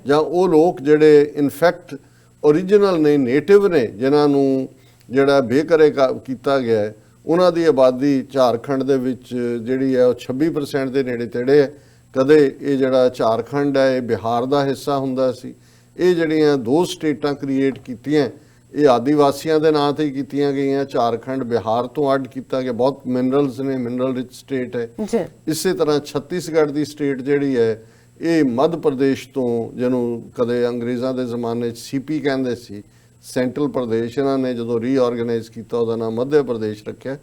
Speaker 2: ਜਾਂ ਉਹ ਲੋਕ ਜਿਹੜੇ ਇਨਫੈਕਟ ਓਰੀਜਨਲ ਨੇ, ਨੇਟਿਵ ਨੇ, ਜਿਨ੍ਹਾਂ ਨੂੰ ਜਿਹੜਾ ਬੇਘਰੇ ਕੀਤਾ ਗਿਆ ਹੈ, ਉਹਨਾਂ ਦੀ ਆਬਾਦੀ ਝਾਰਖੰਡ ਦੇ ਵਿੱਚ ਜਿਹੜੀ ਹੈ ਉਹ 26% ਦੇ ਨੇੜੇ ਤੇੜੇ ਹੈ। ਕਦੇ ਇਹ ਜਿਹੜਾ ਝਾਰਖੰਡ ਹੈ ਇਹ ਬਿਹਾਰ ਦਾ ਹਿੱਸਾ ਹੁੰਦਾ ਸੀ। ਇਹ ਜਿਹੜੀਆਂ 2 ਸਟੇਟਾਂ ਕ੍ਰੀਏਟ ਕੀਤੀਆਂ ਇਹ ਆਦੀਵਾਸੀਆਂ ਦੇ ਨਾਂ ਤੇ ਹੀ ਕੀਤੀਆਂ ਗਈਆਂ। ਝਾਰਖੰਡ ਬਿਹਾਰ ਤੋਂ ਅੱਡ ਕੀਤਾ ਗਿਆ, ਬਹੁਤ ਮਿਨਰਲਸ ਨੇ, ਮਿਨਰਲ ਰਿਚ ਸਟੇਟ ਹੈ। ਇਸੇ ਤਰ੍ਹਾਂ ਛੱਤੀਸਗੜ੍ਹ ਦੀ ਸਟੇਟ ਜਿਹੜੀ ਹੈ ਇਹ ਮੱਧ ਪ੍ਰਦੇਸ਼ ਤੋਂ, ਜਿਹਨੂੰ ਕਦੇ ਅੰਗਰੇਜ਼ਾਂ ਦੇ ਜ਼ਮਾਨੇ 'ਚ ਸੀਪੀ ਕਹਿੰਦੇ ਸੀ, ਸੈਂਟਰਲ ਪ੍ਰਦੇਸ਼, ਇਹਨਾਂ ਨੇ ਜਦੋਂ ਰੀਆਰਗੇਨਾਈਜ਼ ਕੀਤਾ ਉਹਦਾ ਨਾਮ ਮੱਧ ਪ੍ਰਦੇਸ਼ ਰੱਖਿਆ।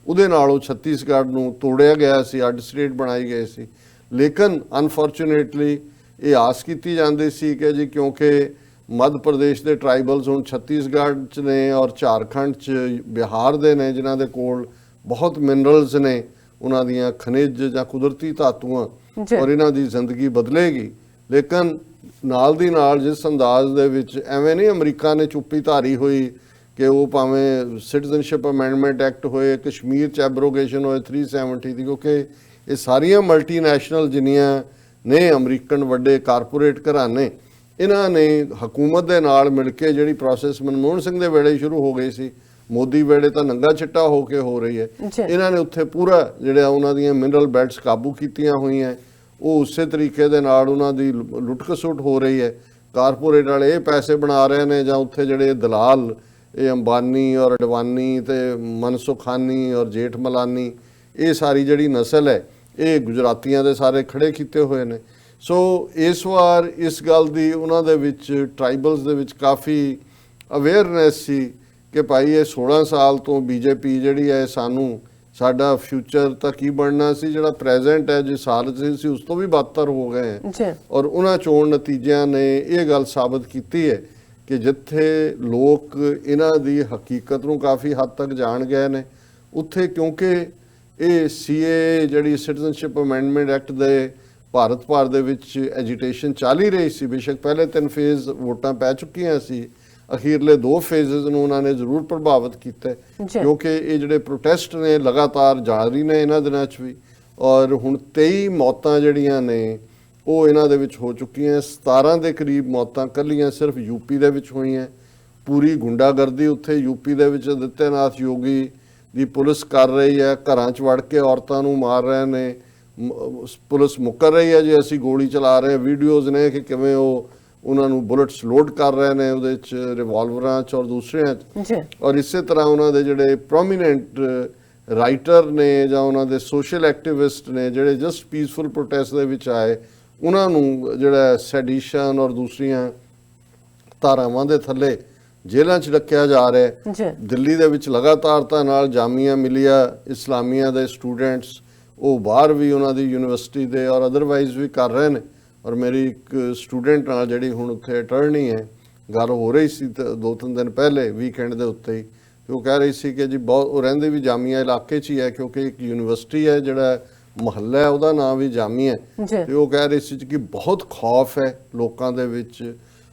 Speaker 2: ਉਹਦੇ ਨਾਲ ਉਹ ਛੱਤੀਸਗੜ੍ਹ ਨੂੰ ਤੋੜਿਆ ਗਿਆ ਸੀ, ਅੱਡ ਸਟੇਟ ਬਣਾਈ ਗਈ ਸੀ। ਲੇਕਿਨ ਅਨਫੋਰਚੂਨੇਟਲੀ ਇਹ ਆਸ ਕੀਤੀ ਜਾਂਦੀ ਸੀ ਕਿ ਜੀ ਕਿਉਂਕਿ ਮੱਧ ਪ੍ਰਦੇਸ਼ ਦੇ ਟ੍ਰਾਈਬਲਸ ਹੁਣ ਛੱਤੀਸਗੜ੍ਹ 'ਚ ਨੇ ਔਰ ਝਾਰਖੰਡ 'ਚ ਬਿਹਾਰ ਦੇ ਨੇ ਜਿਨ੍ਹਾਂ ਦੇ ਕੋਲ ਬਹੁਤ ਮਿਨਰਲਸ ਨੇ, ਉਹਨਾਂ ਦੀਆਂ ਖਣਿਜ ਜਾਂ ਕੁਦਰਤੀ ਧਾਤੂਆਂ, ਔਰ ਇਹਨਾਂ ਦੀ ਜ਼ਿੰਦਗੀ ਬਦਲੇਗੀ। ਲੇਕਿਨ ਨਾਲ ਦੀ ਨਾਲ ਜਿਸ ਅੰਦਾਜ਼ ਦੇ ਵਿੱਚ ਐਵੇਂ ਨਹੀਂ ਅਮਰੀਕਾ ਨੇ ਚੁੱਪੀ ਧਾਰੀ ਹੋਈ ਕਿ ਉਹ ਭਾਵੇਂ ਸਿਟੀਜ਼ਨਸ਼ਿਪ ਅਮੈਂਡਮੈਂਟ ਐਕਟ ਹੋਏ, ਕਸ਼ਮੀਰ 'ਚ ਐਬਰੋਗੇਸ਼ਨ ਹੋਏ 370 ਦੀ, ਕਿਉਂਕਿ ਇਹ ਸਾਰੀਆਂ ਮਲਟੀਨੈਸ਼ਨਲ ਜਿੰਨੀਆਂ ਨੇ ਅਮਰੀਕਨ ਵੱਡੇ ਕਾਰਪੋਰੇਟ ਘਰਾਣੇ, ਇਹਨਾਂ ਨੇ ਹਕੂਮਤ ਦੇ ਨਾਲ ਮਿਲ ਕੇ ਜਿਹੜੀ ਪ੍ਰੋਸੈਸ ਮਨਮੋਹਨ ਸਿੰਘ ਦੇ ਵੇਲੇ ਸ਼ੁਰੂ ਹੋ ਗਈ ਸੀ, ਮੋਦੀ ਵੇਲੇ ਤਾਂ ਨੰਗਾ ਚਿੱਟਾ ਹੋ ਕੇ ਹੋ ਰਹੀ ਹੈ, ਇਹਨਾਂ ਨੇ ਉੱਥੇ ਪੂਰਾ ਜਿਹੜਾ ਉਹਨਾਂ ਦੀਆਂ ਮਿਨਰਲ ਬੈਲਟਸ ਕਾਬੂ ਕੀਤੀਆਂ ਹੋਈਆਂ, ਉਹ ਉਸੇ ਤਰੀਕੇ ਦੇ ਨਾਲ ਉਹਨਾਂ ਦੀ ਲੁੱਟ ਖਸੁੱਟ ਹੋ ਰਹੀ ਹੈ। ਕਾਰਪੋਰੇਟ ਵਾਲੇ ਇਹ ਪੈਸੇ ਬਣਾ ਰਹੇ ਨੇ, ਜਾਂ ਉੱਥੇ ਜਿਹੜੇ ਦਲਾਲ ਇਹ ਅੰਬਾਨੀ ਔਰ ਅਡਵਾਨੀ ਤੇ ਮਨਸੁਖਾਨੀ ਔਰ ਜੇਠ ਮਲਾਨੀ, ਇਹ ਸਾਰੀ ਜਿਹੜੀ ਨਸਲ ਹੈ ਇਹ ਗੁਜਰਾਤੀਆਂ ਦੇ ਸਾਰੇ ਖੜੇ ਕੀਤੇ ਹੋਏ ਨੇ। ਸੋ ਇਸ ਵਾਰ ਇਸ ਗੱਲ ਦੀ ਉਹਨਾਂ ਦੇ ਵਿੱਚ ਟ੍ਰਾਈਬਲਸ ਦੇ ਵਿੱਚ ਕਾਫੀ ਅਵੇਅਰਨੈਸ ਸੀ ਕਿ ਭਾਈ ਇਹ 16 ਸਾਲ ਤੋਂ ਬੀਜੇਪੀ ਜਿਹੜੀ ਹੈ ਸਾਨੂੰ ਸਾਡਾ ਫਿਊਚਰ ਤਾਂ ਕੀ ਬਣਨਾ ਸੀ, ਜਿਹੜਾ ਪ੍ਰੈਜ਼ੈਂਟ ਹੈ ਜਿਸ ਹਾਲਤ ਸੀ ਉਸ ਤੋਂ ਵੀ ਬਦਤਰ ਹੋ ਗਏ ਹੈ। ਔਰ ਉਹਨਾਂ ਚੋਣ ਨਤੀਜਿਆਂ ਨੇ ਇਹ ਗੱਲ ਸਾਬਤ ਕੀਤੀ ਹੈ ਕਿ ਜਿੱਥੇ ਲੋਕ ਇਹਨਾਂ ਦੀ ਹਕੀਕਤ ਨੂੰ ਕਾਫੀ ਹੱਦ ਤੱਕ ਜਾਣ ਗਏ ਨੇ, ਉੱਥੇ ਕਿਉਂਕਿ ਇਹ ਸੀਏ ਜਿਹੜੀ ਸਿਟੀਜ਼ਨਸ਼ਿਪ ਅਮੈਂਡਮੈਂਟ ਐਕਟ ਦੇ ਭਾਰਤ ਭਰ ਦੇ ਵਿੱਚ ਐਜੀਟੇਸ਼ਨ ਚੱਲ ਹੀ ਰਹੀ ਸੀ। ਬੇਸ਼ੱਕ ਪਹਿਲੇ 3 ਫੇਜ਼ ਵੋਟਾਂ ਪੈ ਚੁੱਕੀਆਂ ਸੀ, ਅਖੀਰਲੇ 2 ਫੇਜ਼ਸ ਨੂੰ ਉਹਨਾਂ ਨੇ ਜ਼ਰੂਰ ਪ੍ਰਭਾਵਿਤ ਕੀਤਾ, ਕਿਉਂਕਿ ਇਹ ਜਿਹੜੇ ਪ੍ਰੋਟੈਸਟ ਨੇ ਲਗਾਤਾਰ ਜਾਰੀ ਨੇ ਇਹਨਾਂ ਦਿਨਾਂ 'ਚ ਵੀ, ਔਰ ਹੁਣ 23 ਮੌਤਾਂ ਜਿਹੜੀਆਂ ਨੇ ਉਹ ਇਹਨਾਂ ਦੇ ਵਿੱਚ ਹੋ ਚੁੱਕੀਆਂ। 17 ਦੇ ਕਰੀਬ ਮੌਤਾਂ ਕੱਲੀਆਂ ਸਿਰਫ ਯੂਪੀ ਦੇ ਵਿੱਚ ਹੋਈਆਂ। ਪੂਰੀ ਗੁੰਡਾਗਰਦੀ ਉੱਥੇ ਯੂਪੀ ਦੇ ਵਿੱਚ ਆਦਿੱਤਿਆਨਾਥ ਯੋਗੀ ਦੀ ਪੁਲਿਸ ਕਰ ਰਹੀ ਹੈ, ਘਰਾਂ 'ਚ ਵੜ ਕੇ ਔਰਤਾਂ ਨੂੰ ਮਾਰ ਰਹੇ ਨੇ, ਪੁਲਿਸ ਮੁੱਕਰ ਰਹੀ ਹੈ ਜੀ ਅਸੀਂ ਗੋਲੀ ਚਲਾ ਰਹੇ। ਵੀਡੀਓਜ਼ ਨੇ ਕਿ ਕਿਵੇਂ ਉਹ ਉਹਨਾਂ ਨੂੰ ਬੁਲਟਸ ਲੋਡ ਕਰ ਰਹੇ ਨੇ ਉਹਦੇ 'ਚ, ਰਿਵਾਲਵਰਾਂ 'ਚ ਔਰ ਦੂਸਰਿਆਂ 'ਚ। ਔਰ ਇਸੇ ਤਰ੍ਹਾਂ ਉਹਨਾਂ ਦੇ ਜਿਹੜੇ ਪ੍ਰੋਮੀਨੈਂਟ ਰਾਈਟਰ ਨੇ ਜਾਂ ਉਹਨਾਂ ਦੇ ਸੋਸ਼ਲ ਐਕਟਿਵਿਸਟ ਨੇ ਜਿਹੜੇ ਜਸਟ ਪੀਸਫੁਲ ਪ੍ਰੋਟੈਸਟ ਦੇ ਵਿੱਚ ਆਏ, ਉਹਨਾਂ ਨੂੰ ਜਿਹੜਾ ਸੈਡੀਸ਼ਨ ਔਰ ਦੂਸਰੀਆਂ ਧਾਰਾਵਾਂ ਦੇ ਥੱਲੇ ਜੇਲ੍ਹਾਂ 'ਚ ਰੱਖਿਆ ਜਾ ਰਿਹਾ। ਦਿੱਲੀ ਦੇ ਵਿੱਚ ਲਗਾਤਾਰਤਾ ਨਾਲ ਜਾਮੀਆ ਮਿਲੀਆ ਇਸਲਾਮੀਆ ਦੇ ਸਟੂਡੈਂਟਸ ਉਹ ਬਾਹਰ ਵੀ ਉਹਨਾਂ ਦੀ ਯੂਨੀਵਰਸਿਟੀ ਦੇ ਔਰ ਅਦਰਵਾਈਜ਼ ਵੀ ਕਰ ਰਹੇ ਨੇ। ਔਰ ਮੇਰੀ ਇੱਕ ਸਟੂਡੈਂਟ ਨਾਲ ਜਿਹੜੀ ਹੁਣ ਉੱਥੇ ਅਟਰਨੀ ਹੈ ਗੱਲ ਹੋ ਰਹੀ ਸੀ 2-3 ਦਿਨ ਪਹਿਲੇ ਵੀਕਐਂਡ ਦੇ ਉੱਤੇ ਹੀ, ਤੇ ਉਹ ਕਹਿ ਰਹੀ ਸੀ ਕਿ ਜੀ ਬਹੁਤ ਉਹ ਰਹਿੰਦੇ ਵੀ ਜਾਮੀਆ ਇਲਾਕੇ 'ਚ ਹੀ ਹੈ, ਕਿਉਂਕਿ ਇੱਕ ਯੂਨੀਵਰਸਿਟੀ ਹੈ ਜਿਹੜਾ ਮੁਹੱਲਾ ਹੈ ਉਹਦਾ ਨਾਮ ਵੀ ਜਾਮੀਆ ਹੈ। ਤੇ ਉਹ ਕਹਿ ਰਹੀ ਸੀ ਕਿ ਬਹੁਤ ਖੌਫ ਹੈ ਲੋਕਾਂ ਦੇ ਵਿੱਚ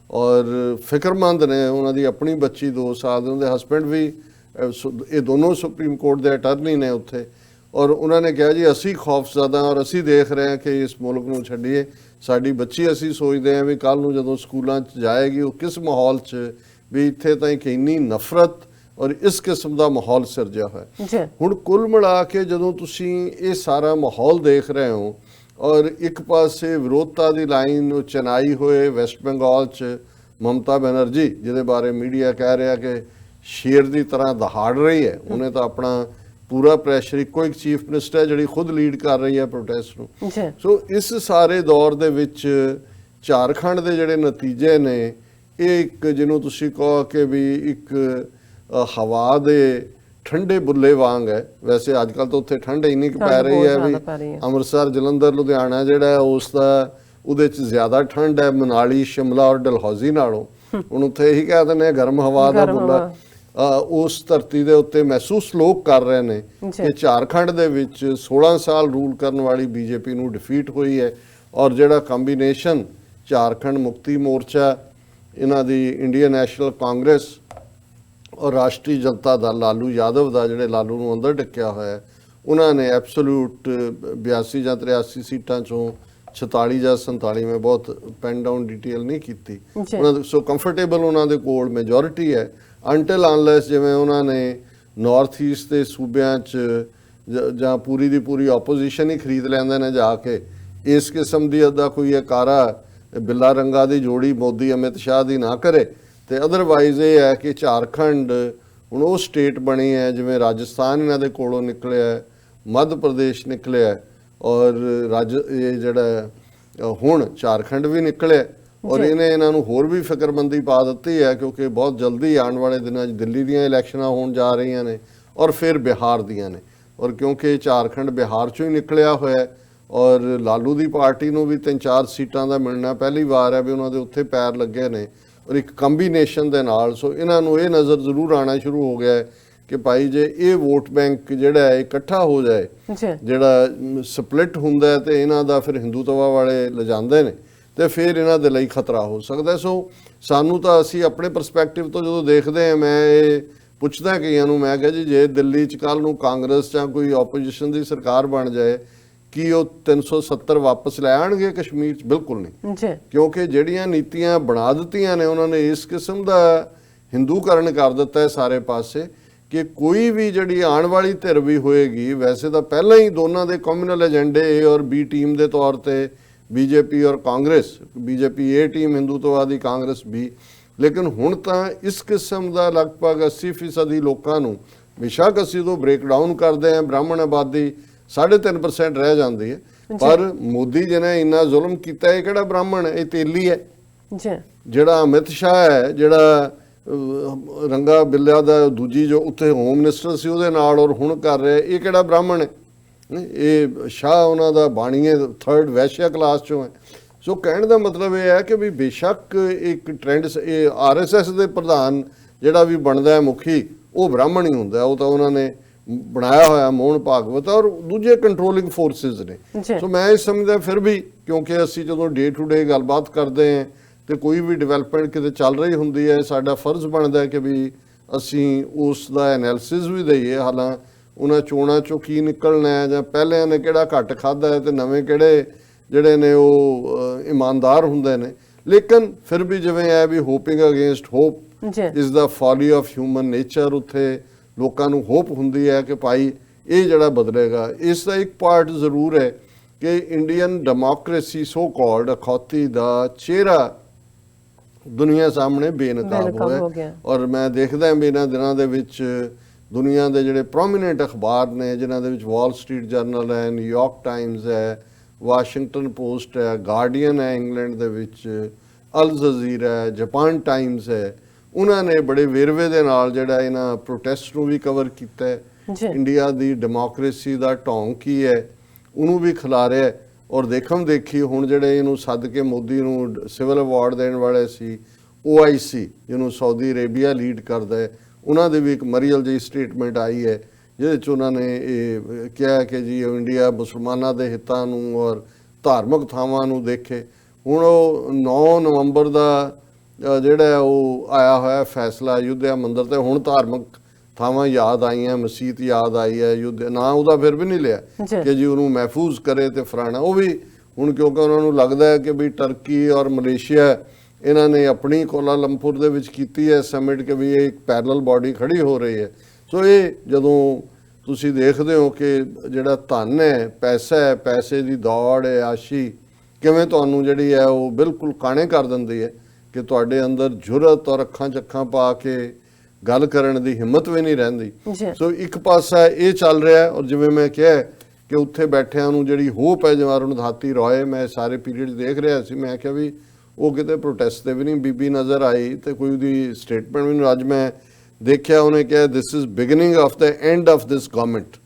Speaker 2: ਔਰ ਫਿਕਰਮੰਦ ਨੇ। ਉਹਨਾਂ ਦੀ ਆਪਣੀ ਬੱਚੀ 2 ਸਾਲ ਦੇ, ਉਹਦੇ ਹਸਬੈਂਡ ਵੀ ਇਹ ਦੋਨੋਂ ਸੁਪਰੀਮ ਕੋਰਟ ਦੇ ਅਟਰਨੀ ਨੇ ਉੱਥੇ, ਔਰ ਉਹਨਾਂ ਨੇ ਕਿਹਾ ਜੀ ਅਸੀਂ ਖੌਫਜ਼ਦਾ ਔਰ ਅਸੀਂ ਦੇਖ ਰਹੇ ਹਾਂ ਕਿ ਇਸ ਮੁਲਕ ਨੂੰ ਛੱਡੀਏ, ਸਾਡੀ ਬੱਚੀ ਅਸੀਂ ਸੋਚਦੇ ਹਾਂ ਵੀ ਕੱਲ੍ਹ ਨੂੰ ਜਦੋਂ ਸਕੂਲਾਂ 'ਚ ਜਾਏਗੀ ਉਹ ਕਿਸ ਮਾਹੌਲ 'ਚ, ਵੀ ਇੱਥੇ ਤਾਂ ਇੱਕ ਇੰਨੀ ਨਫ਼ਰਤ ਔਰ ਇਸ ਕਿਸਮ ਦਾ ਮਾਹੌਲ ਸਿਰਜਿਆ ਹੋਇਆ। ਹੁਣ ਕੁੱਲ ਮਿਲਾ ਕੇ ਜਦੋਂ ਤੁਸੀਂ ਇਹ ਸਾਰਾ ਮਾਹੌਲ ਦੇਖ ਰਹੇ ਹੋ ਔਰ ਇੱਕ ਪਾਸੇ ਵਿਰੋਧਤਾ ਦੀ ਲਾਈਨ ਉਹ ਚਨਾਈ ਹੋਏ ਵੈਸਟ ਬੰਗਾਲ 'ਚ ਮਮਤਾ ਬੈਨਰਜੀ, ਜਿਹਦੇ ਬਾਰੇ ਮੀਡੀਆ ਕਹਿ ਰਿਹਾ ਕਿ ਸ਼ੇਰ ਦੀ ਤਰ੍ਹਾਂ ਦਹਾੜ ਰਹੀ ਹੈ, ਉਹਨੇ ਤਾਂ ਆਪਣਾ ਪੂਰਾ ਪ੍ਰੈਸ਼ਰ, ਇੱਕੋ ਇੱਕ ਚੀਫ ਮਿਨਿਸਟਰ ਹੈ ਜਿਹੜੀ ਖੁਦ ਲੀਡ ਕਰ ਰਹੀ ਹੈ ਪ੍ਰੋਟੈਸਟ ਨੂੰ। ਸੋ ਇਸ ਸਾਰੇ ਦੌਰ ਦੇ ਵਿੱਚ ਝਾਰਖੰਡ ਦੇ ਜਿਹੜੇ ਨਤੀਜੇ ਨੇ ਇਹ ਇੱਕ ਜਿਹਨੂੰ ਤੁਸੀਂ ਕਹੋ ਕਿ ਵੀ ਇੱਕ ਹਵਾ ਦੇ ਠੰਡੇ ਬੁੱਲੇ ਵਾਂਗ ਹੈ। ਵੈਸੇ ਅੱਜ ਕੱਲ੍ਹ ਤਾਂ ਉੱਥੇ ਠੰਡ ਇੰਨੀ ਕੁ ਪੈ ਰਹੀ ਹੈ ਵੀ ਅੰਮ੍ਰਿਤਸਰ, ਜਲੰਧਰ, ਲੁਧਿਆਣਾ ਜਿਹੜਾ ਉਸ ਦਾ ਉਹਦੇ 'ਚ ਜ਼ਿਆਦਾ ਠੰਡ ਹੈ ਮਨਾਲੀ, ਸ਼ਿਮਲਾ ਔਰ ਡਲਹੌਜ਼ੀ ਨਾਲੋਂ। ਹੁਣ ਉੱਥੇ ਇਹੀ ਕਹਿ ਦਿੰਦੇ ਗਰਮ ਹਵਾ ਦਾ ਬੁੱਲਾ ਉਸ ਧਰਤੀ ਦੇ ਉੱਤੇ ਮਹਿਸੂਸ ਲੋਕ ਕਰ ਰਹੇ ਨੇ ਕਿ ਝਾਰਖੰਡ ਦੇ ਵਿੱਚ 16 ਸਾਲ ਰੂਲ ਕਰਨ ਵਾਲੀ ਬੀਜੇਪੀ ਨੂੰ ਡਿਫੀਟ ਹੋਈ ਹੈ। ਔਰ ਜਿਹੜਾ ਕੰਬੀਨੇਸ਼ਨ ਝਾਰਖੰਡ ਮੁਕਤੀ ਮੋਰਚਾ, ਇਹਨਾਂ ਦੀ ਇੰਡੀਅਨ ਨੈਸ਼ਨਲ ਕਾਂਗਰਸ ਔਰ ਰਾਸ਼ਟਰੀ ਜਨਤਾ ਦਲ ਲਾਲੂ ਯਾਦਵ ਦਾ, ਜਿਹੜੇ ਲਾਲੂ ਨੂੰ ਅੰਦਰ ਡੱਕਿਆ ਹੋਇਆ, ਉਹਨਾਂ ਨੇ ਐਬਸੋਲੂਟ 82 ਜਾਂ 83 ਸੀਟਾਂ 'ਚੋਂ 46 ਜਾਂ 47, ਮੈਂ ਬਹੁਤ ਪੈਨ ਡਾਊਨ ਡਿਟੇਲ ਨਹੀਂ ਕੀਤੀ, ਉਹਨਾਂ ਦੇ ਸੋ ਕੰਫਰਟੇਬਲ ਉਹਨਾਂ ਦੇ ਕੋਲ ਮੈਜੋਰਿਟੀ ਹੈ। ਅੰਟਿਲ ਅਨਲੈਸ ਜਿਵੇਂ ਉਹਨਾਂ ਨੇ ਨਾਰਥ ਈਸਟ ਦੇ ਸੂਬਿਆਂ 'ਚ ਜਾਂ ਪੂਰੀ ਦੀ ਪੂਰੀ ਆਪੋਜੀਸ਼ਨ ਹੀ ਖਰੀਦ ਲੈਂਦੇ ਨੇ ਜਾ ਕੇ, ਇਸ ਕਿਸਮ ਦੀ ਅੱਦਾ ਕੋਈ ਕਾਰਾ ਬਿੱਲਾ ਰੰਗਾ ਦੀ ਜੋੜੀ ਮੋਦੀ ਅਮਿਤ ਸ਼ਾਹ ਦੀ ਨਾ ਕਰੇ, ਤੇ ਅਦਰਵਾਈਜ਼ ਇਹ ਹੈ ਕਿ ਝਾਰਖੰਡ ਹੁਣ ਉਹ ਸਟੇਟ ਬਣੀ ਹੈ ਜਿਵੇਂ ਰਾਜਸਥਾਨ ਇਹਨਾਂ ਦੇ ਕੋਲੋਂ ਨਿਕਲਿਆ, ਮੱਧ ਪ੍ਰਦੇਸ਼ ਨਿਕਲਿਆ ਔਰ ਇਹ ਜਿਹੜਾ ਹੁਣ ਝਾਰਖੰਡ ਵੀ ਨਿਕਲਿਆ। ਔਰ ਇਹਨੇ ਇਹਨਾਂ ਨੂੰ ਹੋਰ ਵੀ ਫਿਕਰਮੰਦੀ ਪਾ ਦਿੱਤੀ ਹੈ ਕਿਉਂਕਿ ਬਹੁਤ ਜਲਦੀ ਆਉਣ ਵਾਲੇ ਦਿਨਾਂ 'ਚ ਦਿੱਲੀ ਦੀਆਂ ਇਲੈਕਸ਼ਨਾਂ ਹੋਣ ਜਾ ਰਹੀਆਂ ਨੇ ਔਰ ਫਿਰ ਬਿਹਾਰ ਦੀਆਂ ਨੇ। ਔਰ ਕਿਉਂਕਿ ਝਾਰਖੰਡ ਬਿਹਾਰ 'ਚੋਂ ਹੀ ਨਿਕਲਿਆ ਹੋਇਆ ਔਰ ਲਾਲੂ ਦੀ ਪਾਰਟੀ ਨੂੰ ਵੀ 3-4 ਸੀਟਾਂ ਦਾ ਮਿਲਣਾ ਪਹਿਲੀ ਵਾਰ ਹੈ ਵੀ ਉਹਨਾਂ ਦੇ ਉੱਥੇ ਪੈਰ ਲੱਗੇ ਨੇ। ਔਰ ਇੱਕ ਕੰਬੀਨੇਸ਼ਨ ਦੇ ਨਾਲ। ਸੋ ਇਹਨਾਂ ਨੂੰ ਇਹ ਨਜ਼ਰ ਜ਼ਰੂਰ ਆਉਣਾ ਸ਼ੁਰੂ ਹੋ ਗਿਆ ਹੈ ਕਿ ਭਾਈ ਜੇ ਇਹ ਵੋਟ ਬੈਂਕ ਜਿਹੜਾ ਹੈ ਇਕੱਠਾ ਹੋ ਜਾਏ, ਜਿਹੜਾ ਸਪਲਿਟ ਹੁੰਦਾ ਹੈ ਤੇ ਇਹਨਾਂ ਦਾ ਫਿਰ ਹਿੰਦੂਤਵਾ ਵਾਲੇ ਲਿਜਾਂਦੇ ਨੇ ਤੇ ਫਿਰ ਇਹਨਾਂ ਦੇ ਲਈ ਖਤਰਾ ਹੋ ਸਕਦਾ। ਸੋ ਸਾਨੂੰ ਤਾਂ ਅਸੀਂ ਆਪਣੇ ਪਰਸਪੈਕਟਿਵ ਤੋਂ ਜਦੋਂ ਦੇਖਦੇ ਹਾਂ, ਮੈਂ ਇਹ ਪੁੱਛਦਾ ਕਈਆਂ ਨੂੰ, ਮੈਂ ਕਿਹਾ ਜੀ ਜੇ ਦਿੱਲੀ 'ਚ ਕੱਲ੍ਹ ਨੂੰ ਕਾਂਗਰਸ ਜਾਂ ਕੋਈ ਆਪੋਜੀਸ਼ਨ ਦੀ ਸਰਕਾਰ ਬਣ ਜਾਏ, ਕੀ ਉਹ 370 ਵਾਪਸ ਲੈ ਆਣਗੇ ਕਸ਼ਮੀਰ 'ਚ? ਬਿਲਕੁਲ ਨਹੀਂ, ਕਿਉਂਕਿ ਜਿਹੜੀਆਂ ਨੀਤੀਆਂ ਬਣਾ ਦਿੱਤੀਆਂ ਨੇ ਉਹਨਾਂ ਨੇ ਇਸ ਕਿਸਮ ਦਾ ਹਿੰਦੂਕਰਨ ਕਰ ਦਿੱਤਾ ਹੈ ਸਾਰੇ ਪਾਸੇ ਕਿ ਕੋਈ ਵੀ ਜਿਹੜੀ ਆਉਣ ਵਾਲੀ ਧਿਰ ਵੀ ਹੋਏਗੀ, ਵੈਸੇ ਤਾਂ ਪਹਿਲਾਂ ਹੀ ਦੋਨਾਂ ਦੇ ਕਮਿਊਨਲ ਏਜੰਡੇ A ਔਰ B ਟੀਮ ਦੇ ਤੌਰ ਤੇ ਬੀਜੇਪੀ ਔਰ ਕਾਂਗਰਸ, ਬੀਜੇਪੀ A ਟੀਮ ਹਿੰਦੂਤਵਾਦੀ, ਕਾਂਗਰਸ B, ਲੇਕਿਨ ਹੁਣ ਤਾਂ ਇਸ ਕਿਸਮ ਦਾ ਲਗਭਗ 80% ਲੋਕਾਂ ਨੂੰ, ਬੇਸ਼ੱਕ ਅਸੀਂ ਉਦੋਂ ਬ੍ਰੇਕ ਡਾਊਨ ਕਰਦੇ ਹਾਂ, ਬ੍ਰਾਹਮਣ ਆਬਾਦੀ 3.5% ਰਹਿ ਜਾਂਦੀ ਹੈ, ਪਰ ਮੋਦੀ ਜੀ ਨੇ ਇੰਨਾ ਜ਼ੁਲਮ ਕੀਤਾ, ਇਹ ਕਿਹੜਾ ਬ੍ਰਾਹਮਣ ਹੈ, ਇਹ ਤੇਲੀ ਹੈ। ਜਿਹੜਾ ਅਮਿਤ ਸ਼ਾਹ ਹੈ, ਜਿਹੜਾ ਰੰਗਾ ਬਿੱਲਿਆ ਦਾ ਦੂਜੀ ਜੋ ਉੱਥੇ ਹੋਮ ਮਿਨਿਸਟਰ ਸੀ ਉਹਦੇ ਨਾਲ ਔਰ ਹੁਣ ਕਰ ਰਿਹਾ, ਇਹ ਕਿਹੜਾ ਬ੍ਰਾਹਮਣ ਹੈ? ਇਹ ਸ਼ਾਹ ਉਹਨਾਂ ਦਾ ਬਾਣੀਏ 3rd ਵੈਸ਼ਿਆ ਕਲਾਸ ਚੋਂ ਹੈ। ਸੋ ਕਹਿਣ ਦਾ ਮਤਲਬ ਇਹ ਹੈ ਕਿ ਵੀ ਬੇਸ਼ੱਕ ਇੱਕ ਟ੍ਰੈਂਡ, ਇਹ RSS ਦੇ ਪ੍ਰਧਾਨ ਜਿਹੜਾ ਵੀ ਬਣਦਾ ਹੈ ਮੁਖੀ, ਉਹ ਬ੍ਰਾਹਮਣ ਹੀ ਹੁੰਦਾ, ਉਹ ਤਾਂ ਉਹਨਾਂ ਨੇ ਬਣਾਇਆ ਹੋਇਆ ਮੋਹਨ ਭਾਗਵਤ ਔਰ ਦੂਜੇ ਕੰਟਰੋਲਿੰਗ ਫੋਰਸਿਸ ਨੇ। ਸੋ ਮੈਂ ਇਹ ਸਮਝਦਾ ਫਿਰ ਵੀ, ਕਿਉਂਕਿ ਅਸੀਂ ਜਦੋਂ ਡੇ ਟੂ ਡੇ ਗੱਲਬਾਤ ਕਰਦੇ ਹਾਂ ਤੇ ਕੋਈ ਵੀ ਡਿਵੈਲਪਮੈਂਟ ਕਿਤੇ ਚੱਲ ਰਹੀ ਹੁੰਦੀ ਹੈ, ਸਾਡਾ ਫਰਜ਼ ਬਣਦਾ ਕਿ ਵੀ ਅਸੀਂ ਉਸ ਦਾ ਐਨਾਲਿਸਿਸ ਵੀ ਦਈਏ, ਹਾਲਾਂ ਉਹਨਾਂ ਚੋਣਾਂ ਚੋਂ ਕੀ ਨਿਕਲਣਾ ਹੈ ਜਾਂ ਪਹਿਲਿਆਂ ਨੇ ਕਿਹੜਾ ਘੱਟ ਖਾਧਾ ਹੈ ਤੇ ਨਵੇਂ ਕਿਹੜੇ ਜਿਹੜੇ ਨੇ ਉਹ ਇਮਾਨਦਾਰ ਹੁੰਦੇ ਨੇ। ਲੇਕਿਨ ਫਿਰ ਵੀ ਜਿਵੇਂ ਹੈ ਵੀ hoping against hope is the folly of human nature, ਉੱਥੇ ਲੋਕਾਂ ਨੂੰ ਹੋਪ ਹੁੰਦੀ ਹੈ ਕਿ ਭਾਈ ਇਹ ਜਿਹੜਾ ਬਦਲੇਗਾ। ਇਸ ਦਾ ਇੱਕ ਪਾਰਟ ਜ਼ਰੂਰ ਹੈ ਕਿ ਇੰਡੀਅਨ ਡੈਮੋਕ੍ਰੇਸੀ ਸੋ ਕਾਲਡ ਅਖੌਤੀ ਦਾ ਚਿਹਰਾ ਦੁਨੀਆ ਸਾਹਮਣੇ ਬੇਨਕਾਬ ਹੋਇਆ। ਔਰ ਮੈਂ ਦੇਖਦਾ ਵੀ ਇਹਨਾਂ ਦਿਨਾਂ ਦੇ ਵਿੱਚ ਦੁਨੀਆ ਦੇ ਜਿਹੜੇ ਪ੍ਰੋਮੀਨੈਂਟ ਅਖਬਾਰ ਨੇ, ਜਿਨ੍ਹਾਂ ਦੇ ਵਿੱਚ ਵਾਲ ਸਟਰੀਟ ਜਰਨਲ ਹੈ, ਨਿਊਯਾਰਕ ਟਾਈਮਜ਼ ਹੈ, ਵਾਸ਼ਿੰਗਟਨ ਪੋਸਟ ਹੈ, ਗਾਰਡੀਅਨ ਹੈ ਇੰਗਲੈਂਡ ਦੇ ਵਿੱਚ, ਅਲ ਜਜ਼ੀਰਾ ਹੈ, ਜਾਪਾਨ ਟਾਈਮਜ਼ ਹੈ, ਉਹਨਾਂ ਨੇ ਬੜੇ ਵੇਰਵੇ ਦੇ ਨਾਲ ਜਿਹੜਾ ਇਹਨਾਂ ਪ੍ਰੋਟੈਸਟ ਨੂੰ ਵੀ ਕਵਰ ਕੀਤਾ ਹੈ। ਇੰਡੀਆ ਦੀ ਡੈਮੋਕ੍ਰੇਸੀ ਦਾ ਢੋਂਗ ਕੀ ਹੈ ਉਹਨੂੰ ਵੀ ਖਿਲਾਰਿਆ। ਔਰ ਦੇਖੀ ਹੁਣ ਜਿਹੜੇ ਇਹਨੂੰ ਸੱਦ ਕੇ ਮੋਦੀ ਨੂੰ ਸਿਵਲ ਅਵਾਰਡ ਦੇਣ ਵਾਲੇ ਸੀ, OIC ਜਿਹਨੂੰ ਸਾਊਦੀ ਅਰੇਬੀਆ ਲੀਡ ਕਰਦਾ ਹੈ, ਉਹਨਾਂ ਦੇ ਵੀ ਇੱਕ ਮਰੀਅਲ ਜਿਹੀ ਸਟੇਟਮੈਂਟ ਆਈ ਹੈ ਜਿਹਦੇ 'ਚ ਉਹਨਾਂ ਨੇ ਇਹ ਕਿਹਾ ਕਿ ਜੀ ਇੰਡੀਆ ਮੁਸਲਮਾਨਾਂ ਦੇ ਹਿੱਤਾਂ ਨੂੰ ਔਰ ਧਾਰਮਿਕ ਥਾਵਾਂ ਨੂੰ ਦੇਖੇ। ਹੁਣ ਉਹ 9 ਨਵੰਬਰ ਦਾ ਜਿਹੜਾ ਉਹ ਆਇਆ ਹੋਇਆ ਫੈਸਲਾ ਅਯੁੱਧਿਆ ਮੰਦਿਰ ਤੇ, ਹੁਣ ਧਾਰਮਿਕ ਥਾਵਾਂ ਯਾਦ ਆਈਆਂ, ਮਸੀਤ ਯਾਦ ਆਈ ਹੈ, ਅਯੁੱਧਿਆ ਨਾ ਉਹਦਾ ਫਿਰ ਵੀ ਨਹੀਂ ਲਿਆ ਕਿ ਜੀ ਉਹਨੂੰ ਮਹਿਫੂਜ਼ ਕਰੇ ਤੇ ਫਰਾਣਾ। ਉਹ ਵੀ ਹੁਣ ਕਿਉਂਕਿ ਉਹਨਾਂ ਨੂੰ ਲੱਗਦਾ ਹੈ ਕਿ ਵੀ ਟਰਕੀ ਔਰ ਮਲੇਸ਼ੀਆ ਇਹਨਾਂ ਨੇ ਆਪਣੀ ਕੋਲਾਲੰਪੁਰ ਦੇ ਵਿੱਚ ਕੀਤੀ ਹੈ ਸਮਿਟ ਕਿ ਵੀ ਇਹ ਇੱਕ ਪੈਰਲਲ ਬਾਡੀ ਖੜੀ ਹੋ ਰਹੀ ਹੈ। ਸੋ ਇਹ ਜਦੋਂ ਤੁਸੀਂ ਦੇਖਦੇ ਹੋ ਕਿ ਜਿਹੜਾ ਧਨ ਹੈ, ਪੈਸਾ ਹੈ, ਪੈਸੇ ਦੀ ਦੌੜ ਹੈ, ਆਸ਼ੀ ਕਿਵੇਂ ਤੁਹਾਨੂੰ ਜਿਹੜੀ ਹੈ ਉਹ ਬਿਲਕੁਲ ਕਾਣੇ ਕਰ ਦਿੰਦੀ ਹੈ ਕਿ ਤੁਹਾਡੇ ਅੰਦਰ ਜੁਰਤ ਔਰ ਅੱਖਾਂ 'ਚ ਅੱਖਾਂ ਪਾ ਕੇ ਗੱਲ ਕਰਨ ਦੀ ਹਿੰਮਤ ਵੀ ਨਹੀਂ ਰਹਿੰਦੀ। ਸੋ ਇੱਕ ਪਾਸਾ ਇਹ ਚੱਲ ਰਿਹਾ ਔਰ ਜਿਵੇਂ ਮੈਂ ਕਿਹਾ ਕਿ ਉੱਥੇ ਬੈਠਿਆਂ ਨੂੰ ਜਿਹੜੀ ਹੋਪ ਹੈ, ਜਿਵੇਂ ਅਰੁਣਧਾਤੀ ਰॉय, ਮੈਂ ਸਾਰੇ ਪੀਰੀਅਡ ਦੇਖ ਰਿਹਾ ਸੀ, ਮੈਂ ਕਿਹਾ ਵੀ ਉਹ ਕਿਤੇ ਪ੍ਰੋਟੈਸਟ ਤੇ ਵੀ ਨਹੀਂ ਬੀਬੀ ਨਜ਼ਰ ਆਈ ਤੇ ਕੋਈ ਉਹਦੀ ਸਟੇਟਮੈਂਟ ਵੀ ਨਹੀਂ। ਅੱਜ ਮੈਂ ਦੇਖਿਆ ਉਹਨੇ ਕਿਹਾ this is beginning of the end of this government,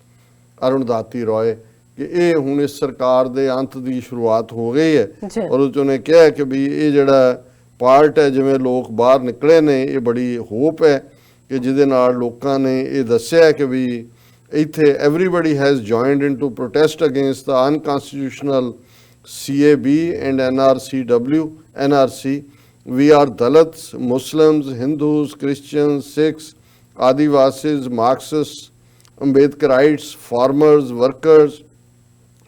Speaker 2: Arundhati Roy, ਕਿ ਇਹ ਹੁਣ ਇਸ ਸਰਕਾਰ ਦੇ ਅੰਤ ਦੀ ਸ਼ੁਰੂਆਤ ਹੋ ਗਈ ਹੈ। ਔਰ ਉਹਨੇ ਕਿਹਾ ਕਿ ਵੀ ਇਹ ਜਿਹੜਾ ਪਾਰਟ ਹੈ, ਜਿਵੇਂ ਲੋਕ ਬਾਹਰ ਨਿਕਲੇ ਨੇ, ਇਹ ਬੜੀ ਹੋਪ ਹੈ ਕਿ ਜਿਹਦੇ ਨਾਲ ਲੋਕਾਂ ਨੇ ਇਹ ਦੱਸਿਆ ਕਿ ਵੀ ਇੱਥੇ everybody has joined into protest against the unconstitutional CAB and NRC. We are Dalits, Muslims, Hindus, Christians, Sikhs, Adivasis, Marxists, Ambedkarites, farmers, workers,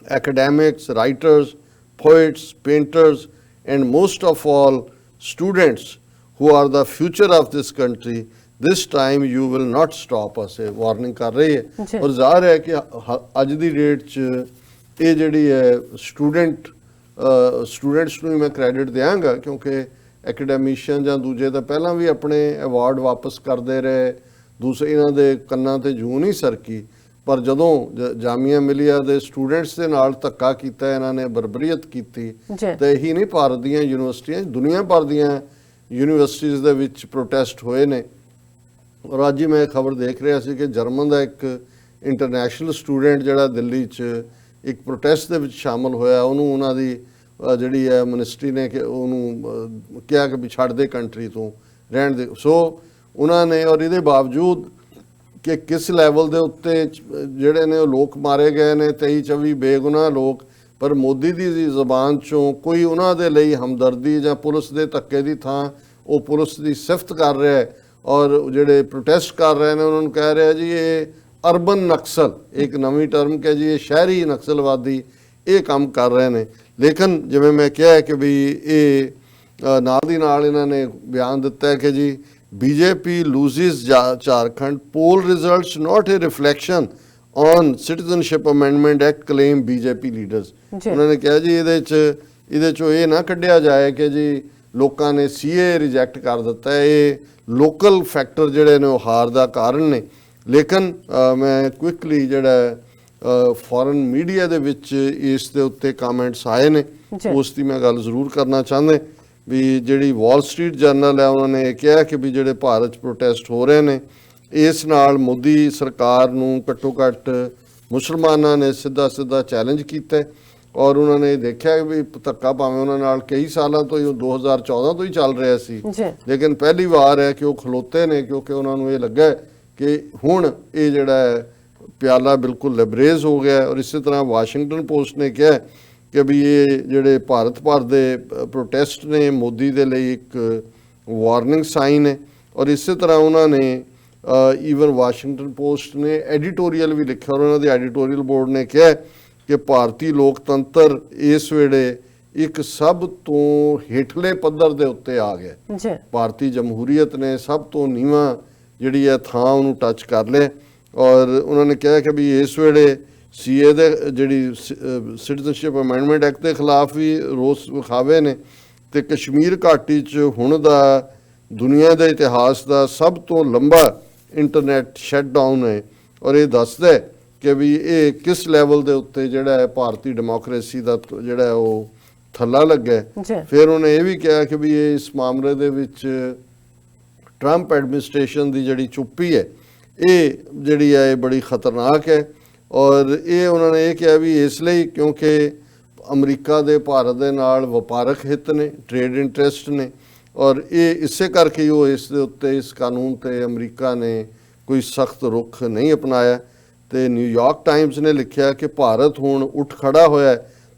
Speaker 2: academics, writers, poets, painters, and most of all students who are the future of this country. This time you will not stop us, ਇਹ warning ਕਰ ਰਹੀ ਹੈ। ਔਰ ਜ਼ਾਹਰ ਹੈ ਕਿ ਅੱਜ ਦੀ date 'ਚ ਇਹ ਜਿਹੜੀ ਹੈ ਸਟੂਡੈਂਟਸ ਨੂੰ ਮੈਂ ਕ੍ਰੈਡਿਟ ਦਿਆਂਗਾ ਕਿਉਂਕਿ ਐਕੈਡੈਮੀਸ਼ੀਅਨ ਜਾਂ ਦੂਜੇ ਤਾਂ ਪਹਿਲਾਂ ਵੀ ਆਪਣੇ ਅਵਾਰਡ ਵਾਪਸ ਕਰਦੇ ਰਹੇ, ਦੂਸਰੇ ਇਹਨਾਂ ਦੇ ਕੰਨਾਂ ਤੇ ਜੂੰ ਨਹੀਂ ਸਰਕੀ, ਪਰ ਜਦੋਂ ਜਾਮੀਆ ਮਿਲੀਆ ਦੇ ਸਟੂਡੈਂਟਸ ਦੇ ਨਾਲ ਧੱਕਾ ਕੀਤਾ, ਇਹਨਾਂ ਨੇ ਬਰਬਰੀਅਤ ਕੀਤੀ, ਤੇ ਇਹੀ ਨਹੀਂ ਭਾਰਤ ਦੀਆਂ ਯੂਨੀਵਰਸਿਟੀਆਂ, ਦੁਨੀਆ ਭਰ ਦੀਆਂ ਯੂਨੀਵਰਸਿਟੀਜ਼ ਦੇ ਵਿੱਚ ਪ੍ਰੋਟੈਸਟ ਹੋਏ ਨੇ। ਔਰ ਅੱਜ ਹੀ ਮੈਂ ਖਬਰ ਦੇਖ ਰਿਹਾ ਸੀ ਕਿ ਜਰਮਨ ਦਾ ਇੱਕ ਇੰਟਰਨੈਸ਼ਨਲ ਸਟੂਡੈਂਟ ਜਿਹੜਾ ਦਿੱਲੀ 'ਚ ਇੱਕ ਪ੍ਰੋਟੈਸਟ ਦੇ ਵਿੱਚ ਸ਼ਾਮਲ ਹੋਇਆ, ਉਹਨੂੰ ਉਹਨਾਂ ਦੀ ਜਿਹੜੀ ਹੈ ਮਿਨਿਸਟਰੀ ਨੇ ਕਿ ਉਹਨੂੰ ਕਿਹਾ ਕਿ ਵੀ ਛੱਡ ਦੇ ਕੰਟਰੀ ਤੋਂ ਰਹਿਣ ਦੇ। ਸੋ ਉਹਨਾਂ ਨੇ, ਔਰ ਇਹਦੇ ਬਾਵਜੂਦ ਕਿ ਕਿਸ ਲੈਵਲ ਦੇ ਉੱਤੇ ਜਿਹੜੇ ਨੇ ਉਹ ਲੋਕ ਮਾਰੇ ਗਏ ਨੇ, 23-24 ਬੇਗੁਨਾਹ ਲੋਕ, ਪਰ ਮੋਦੀ ਦੀ ਜ਼ਬਾਨ ਚੋਂ ਕੋਈ ਉਹਨਾਂ ਦੇ ਲਈ ਹਮਦਰਦੀ ਜਾਂ ਪੁਲਿਸ ਦੇ ਧੱਕੇ ਦੀ ਥਾਂ ਉਹ ਪੁਲਿਸ ਦੀ ਸਿਫਤ ਕਰ ਰਿਹਾ ਹੈ, ਔਰ ਜਿਹੜੇ ਪ੍ਰੋਟੈਸਟ ਕਰ ਰਹੇ ਨੇ ਉਹਨਾਂ ਨੂੰ ਕਹਿ ਰਿਹਾ ਜੀ ਇਹ ਅਰਬਨ ਨਕਸਲ, ਇੱਕ ਨਵੀਂ ਟਰਮ ਕਿ ਜੀ ਇਹ ਸ਼ਹਿਰੀ ਨਕਸਲਵਾਦੀ ਇਹ ਕੰਮ ਕਰ ਰਹੇ ਨੇ। ਲੇਕਿਨ ਜਿਵੇਂ ਮੈਂ ਕਿਹਾ ਕਿ ਵੀ ਇਹ ਨਾਲ ਦੀ ਨਾਲ ਇਹਨਾਂ ਨੇ ਬਿਆਨ ਦਿੱਤਾ ਹੈ ਕਿ ਜੀ BJP loses Jharkhand poll results not a reflection on citizenship amendment act claim BJP leaders. ਉਹਨਾਂ ਨੇ ਕਿਹਾ ਜੀ ਇਹਦੇ ਚੋਂ ਇਹ ਨਾ ਕੱਢਿਆ ਜਾਏ ਕਿ ਜੀ ਲੋਕਾਂ ਨੇ ਸੀਏ ਰਿਜੈਕਟ ਕਰ ਦਿੱਤਾ, ਇਹ ਲੋਕਲ ਫੈਕਟਰ ਜਿਹੜੇ ਨੇ ਉਹ ਹਾਰ ਦਾ ਕਾਰਨ ਨੇ। ਲੇਕਿਨ ਮੈਂ ਕੁਇਕਲੀ ਜਿਹੜਾ ਫੋਰਨ ਮੀਡੀਆ ਦੇ ਵਿੱਚ ਇਸ ਦੇ ਉੱਤੇ ਕਮੈਂਟਸ ਆਏ ਨੇ, ਉਸ ਦੀ ਮੈਂ ਗੱਲ ਜ਼ਰੂਰ ਕਰਨਾ ਚਾਹੁੰਦੇ ਵੀ ਜਿਹੜੀ ਵਾਲ ਸਟਰੀਟ ਜਰਨਲ ਹੈ ਉਹਨਾਂ ਨੇ ਇਹ ਕਿਹਾ ਕਿ ਵੀ ਜਿਹੜੇ ਭਾਰਤ 'ਚ ਪ੍ਰੋਟੈਸਟ ਹੋ ਰਹੇ ਨੇ ਇਸ ਨਾਲ ਮੋਦੀ ਸਰਕਾਰ ਨੂੰ ਘੱਟੋ ਘੱਟ ਮੁਸਲਮਾਨਾਂ ਨੇ ਸਿੱਧਾ ਚੈਲੰਜ ਕੀਤਾ, ਔਰ ਉਹਨਾਂ ਨੇ ਦੇਖਿਆ ਵੀ ਧੱਕਾ ਭਾਵੇਂ ਉਹਨਾਂ ਨਾਲ ਕਈ ਸਾਲਾਂ ਤੋਂ ਹੀ 2014 ਤੋਂ ਹੀ ਚੱਲ ਰਿਹਾ ਸੀ, ਲੇਕਿਨ ਪਹਿਲੀ ਵਾਰ ਹੈ ਕਿ ਉਹ ਖਲੋਤੇ ਨੇ ਕਿਉਂਕਿ ਉਹਨਾਂ ਨੂੰ ਇਹ ਲੱਗਾ ਕਿ ਹੁਣ ਇਹ ਜਿਹੜਾ ਪਿਆਲਾ ਬਿਲਕੁਲ ਲਿਬਰੇਜ਼ ਹੋ ਗਿਆ। ਔਰ ਇਸੇ ਤਰ੍ਹਾਂ ਵਾਸ਼ਿੰਗਟਨ ਪੋਸਟ ਨੇ ਕਿਹਾ ਕਿ ਵੀ ਇਹ ਜਿਹੜੇ ਭਾਰਤ ਭਰ ਦੇ ਪ੍ਰੋਟੈਸਟ ਨੇ ਮੋਦੀ ਦੇ ਲਈ ਇੱਕ ਵਾਰਨਿੰਗ ਸਾਈਨ ਹੈ। ਔਰ ਇਸੇ ਤਰ੍ਹਾਂ ਉਹਨਾਂ ਨੇ ਈਵਨ ਵਾਸ਼ਿੰਗਟਨ ਪੋਸਟ ਨੇ ਐਡੀਟੋਰੀਅਲ ਵੀ ਲਿਖਿਆ, ਔਰ ਉਹਨਾਂ ਦੇ ਐਡੀਟੋਰੀਅਲ ਬੋਰਡ ਨੇ ਕਿਹਾ ਕਿ ਭਾਰਤੀ ਲੋਕਤੰਤਰ ਇਸ ਵੇਲੇ ਇੱਕ ਸਭ ਤੋਂ ਹੇਠਲੇ ਪੱਧਰ ਦੇ ਉੱਤੇ ਆ ਗਿਆ। ਭਾਰਤੀ ਜਮਹੂਰੀਅਤ ਨੇ ਸਭ ਤੋਂ ਨੀਵਾਂ ਜਿਹੜੀ ਹੈ ਥਾਂ ਉਹਨੂੰ ਟੱਚ ਕਰ ਲਿਆ। ਔਰ ਉਹਨਾਂ ਨੇ ਕਿਹਾ ਕਿ ਵੀ ਇਸ ਵੇਲੇ ਸੀਏ ਦੇ ਜਿਹੜੀ ਸਿਟੀਜ਼ਨਸ਼ਿਪ ਅਮੈਂਡਮੈਂਟ ਐਕਟ ਦੇ ਖਿਲਾਫ ਵੀ ਰੋਸ ਵਿਖਾਵੇ ਨੇ, ਤੇ ਕਸ਼ਮੀਰ ਘਾਟੀ 'ਚ ਹੁਣ ਦਾ ਦੁਨੀਆ ਦੇ ਇਤਿਹਾਸ ਦਾ ਸਭ ਤੋਂ ਲੰਬਾ ਇੰਟਰਨੈਟ ਸ਼ਟਡਾਊਨ ਹੈ। ਔਰ ਇਹ ਦੱਸਦਾ ਕਿ ਵੀ ਇਹ ਕਿਸ ਲੈਵਲ ਦੇ ਉੱਤੇ ਜਿਹੜਾ ਹੈ ਭਾਰਤੀ ਡੈਮੋਕ੍ਰੇਸੀ ਦਾ ਜਿਹੜਾ ਉਹ ਥੱਲਾ ਲੱਗਾ। ਫਿਰ ਉਹਨੇ ਇਹ ਵੀ ਕਿਹਾ ਕਿ ਵੀ ਇਸ ਮਾਮਲੇ ਦੇ ਵਿੱਚ ਟਰੰਪ ਐਡਮਿਨਿਸਟ੍ਰੇਸ਼ਨ ਦੀ ਜਿਹੜੀ ਚੁੱਪੀ ਹੈ ਇਹ ਜਿਹੜੀ ਹੈ ਇਹ ਬੜੀ ਖਤਰਨਾਕ ਹੈ। ਔਰ ਇਹ ਉਹਨਾਂ ਨੇ ਇਹ ਕਿਹਾ ਵੀ ਇਸ ਲਈ ਕਿਉਂਕਿ ਅਮਰੀਕਾ ਦੇ ਭਾਰਤ ਦੇ ਨਾਲ ਵਪਾਰਕ ਹਿੱਤ ਨੇ, ਟ੍ਰੇਡ ਇੰਟਰਸਟ ਨੇ, ਔਰ ਇਹ ਇਸੇ ਕਰਕੇ ਉਹ ਇਸ ਦੇ ਉੱਤੇ ਇਸ ਕਾਨੂੰਨ ਤੇ ਅਮਰੀਕਾ ਨੇ ਕੋਈ ਸਖਤ ਰੁਖ ਨਹੀਂ ਅਪਣਾਇਆ। ਤੇ ਨਿਊਯਾਰਕ ਟਾਈਮਸ ਨੇ ਲਿਖਿਆ ਕਿ ਭਾਰਤ ਹੁਣ ਉੱਠ ਖੜਾ ਹੋਇਆ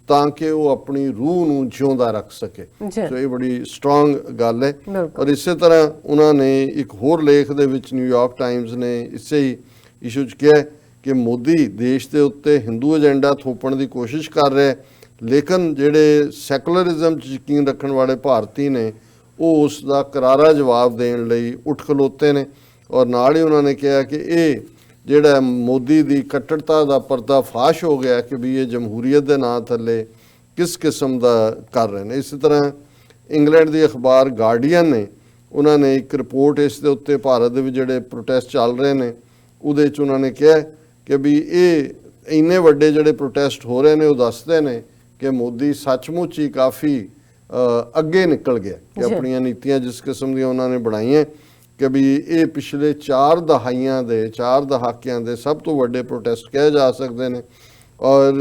Speaker 2: ਤਾਂ ਕਿ ਉਹ ਆਪਣੀ ਰੂਹ ਨੂੰ ਜਿਉਂਦਾ ਰੱਖ ਸਕੇ। ਸੋ ਇਹ ਬੜੀ ਸਟਰੋਂਗ ਗੱਲ ਹੈ। ਔਰ ਇਸੇ ਤਰ੍ਹਾਂ ਉਹਨਾਂ ਨੇ ਇੱਕ ਹੋਰ ਲੇਖ ਦੇ ਵਿੱਚ ਨਿਊਯਾਰਕ ਟਾਈਮਸ ਨੇ ਇਸੇ ਹੀ ਇਸ਼ੂ 'ਚ ਕਿਹਾ ਕਿ ਮੋਦੀ ਦੇਸ਼ ਦੇ ਉੱਤੇ ਹਿੰਦੂ ਏਜੰਡਾ ਥੋਪਣ ਦੀ ਕੋਸ਼ਿਸ਼ ਕਰ ਰਿਹਾ, ਲੇਕਿਨ ਜਿਹੜੇ ਸੈਕੂਲਰਿਜ਼ਮ 'ਚ ਯਕੀਨ ਰੱਖਣ ਵਾਲੇ ਭਾਰਤੀ ਨੇ ਉਹ ਉਸ ਦਾ ਕਰਾਰਾ ਜਵਾਬ ਦੇਣ ਲਈ ਉੱਠ ਖਲੋਤੇ ਨੇ। ਔਰ ਨਾਲ ਹੀ ਉਹਨਾਂ ਨੇ ਕਿਹਾ ਕਿ ਇਹ ਜਿਹੜਾ ਮੋਦੀ ਦੀ ਕੱਟੜਤਾ ਦਾ ਪਰਦਾਫਾਸ਼ ਹੋ ਗਿਆ ਕਿ ਵੀ ਇਹ ਜਮਹੂਰੀਅਤ ਦੇ ਨਾਂ ਥੱਲੇ ਕਿਸ ਕਿਸਮ ਦਾ ਕਰ ਰਹੇ ਨੇ। ਇਸੇ ਤਰ੍ਹਾਂ ਇੰਗਲੈਂਡ ਦੀ ਅਖਬਾਰ ਗਾਰਡੀਅਨ ਨੇ ਉਹਨਾਂ ਨੇ ਇੱਕ ਰਿਪੋਰਟ ਇਸ ਦੇ ਉੱਤੇ ਭਾਰਤ ਦੇ ਵਿੱਚ ਜਿਹੜੇ ਪ੍ਰੋਟੈਸਟ ਚੱਲ ਰਹੇ ਨੇ ਉਹਦੇ 'ਚ ਉਹਨਾਂ ਨੇ ਕਿਹਾ ਕਿ ਵੀ ਇਹ ਇੰਨੇ ਵੱਡੇ ਜਿਹੜੇ ਪ੍ਰੋਟੈਸਟ ਹੋ ਰਹੇ ਨੇ ਉਹ ਦੱਸਦੇ ਨੇ ਕਿ ਮੋਦੀ ਸੱਚਮੁੱਚ ਹੀ ਕਾਫੀ ਅੱਗੇ ਨਿਕਲ ਗਿਆ ਕਿ ਆਪਣੀਆਂ ਨੀਤੀਆਂ ਜਿਸ ਕਿਸਮ ਦੀਆਂ ਉਹਨਾਂ ਨੇ ਬਣਾਈਆਂ ਕਿ ਵੀ ਇਹ ਪਿਛਲੇ 4 ਦਹਾਕਿਆਂ ਦੇ ਸਭ ਤੋਂ ਵੱਡੇ ਪ੍ਰੋਟੈਸਟ ਕਹੇ ਜਾ ਸਕਦੇ ਨੇ। ਔਰ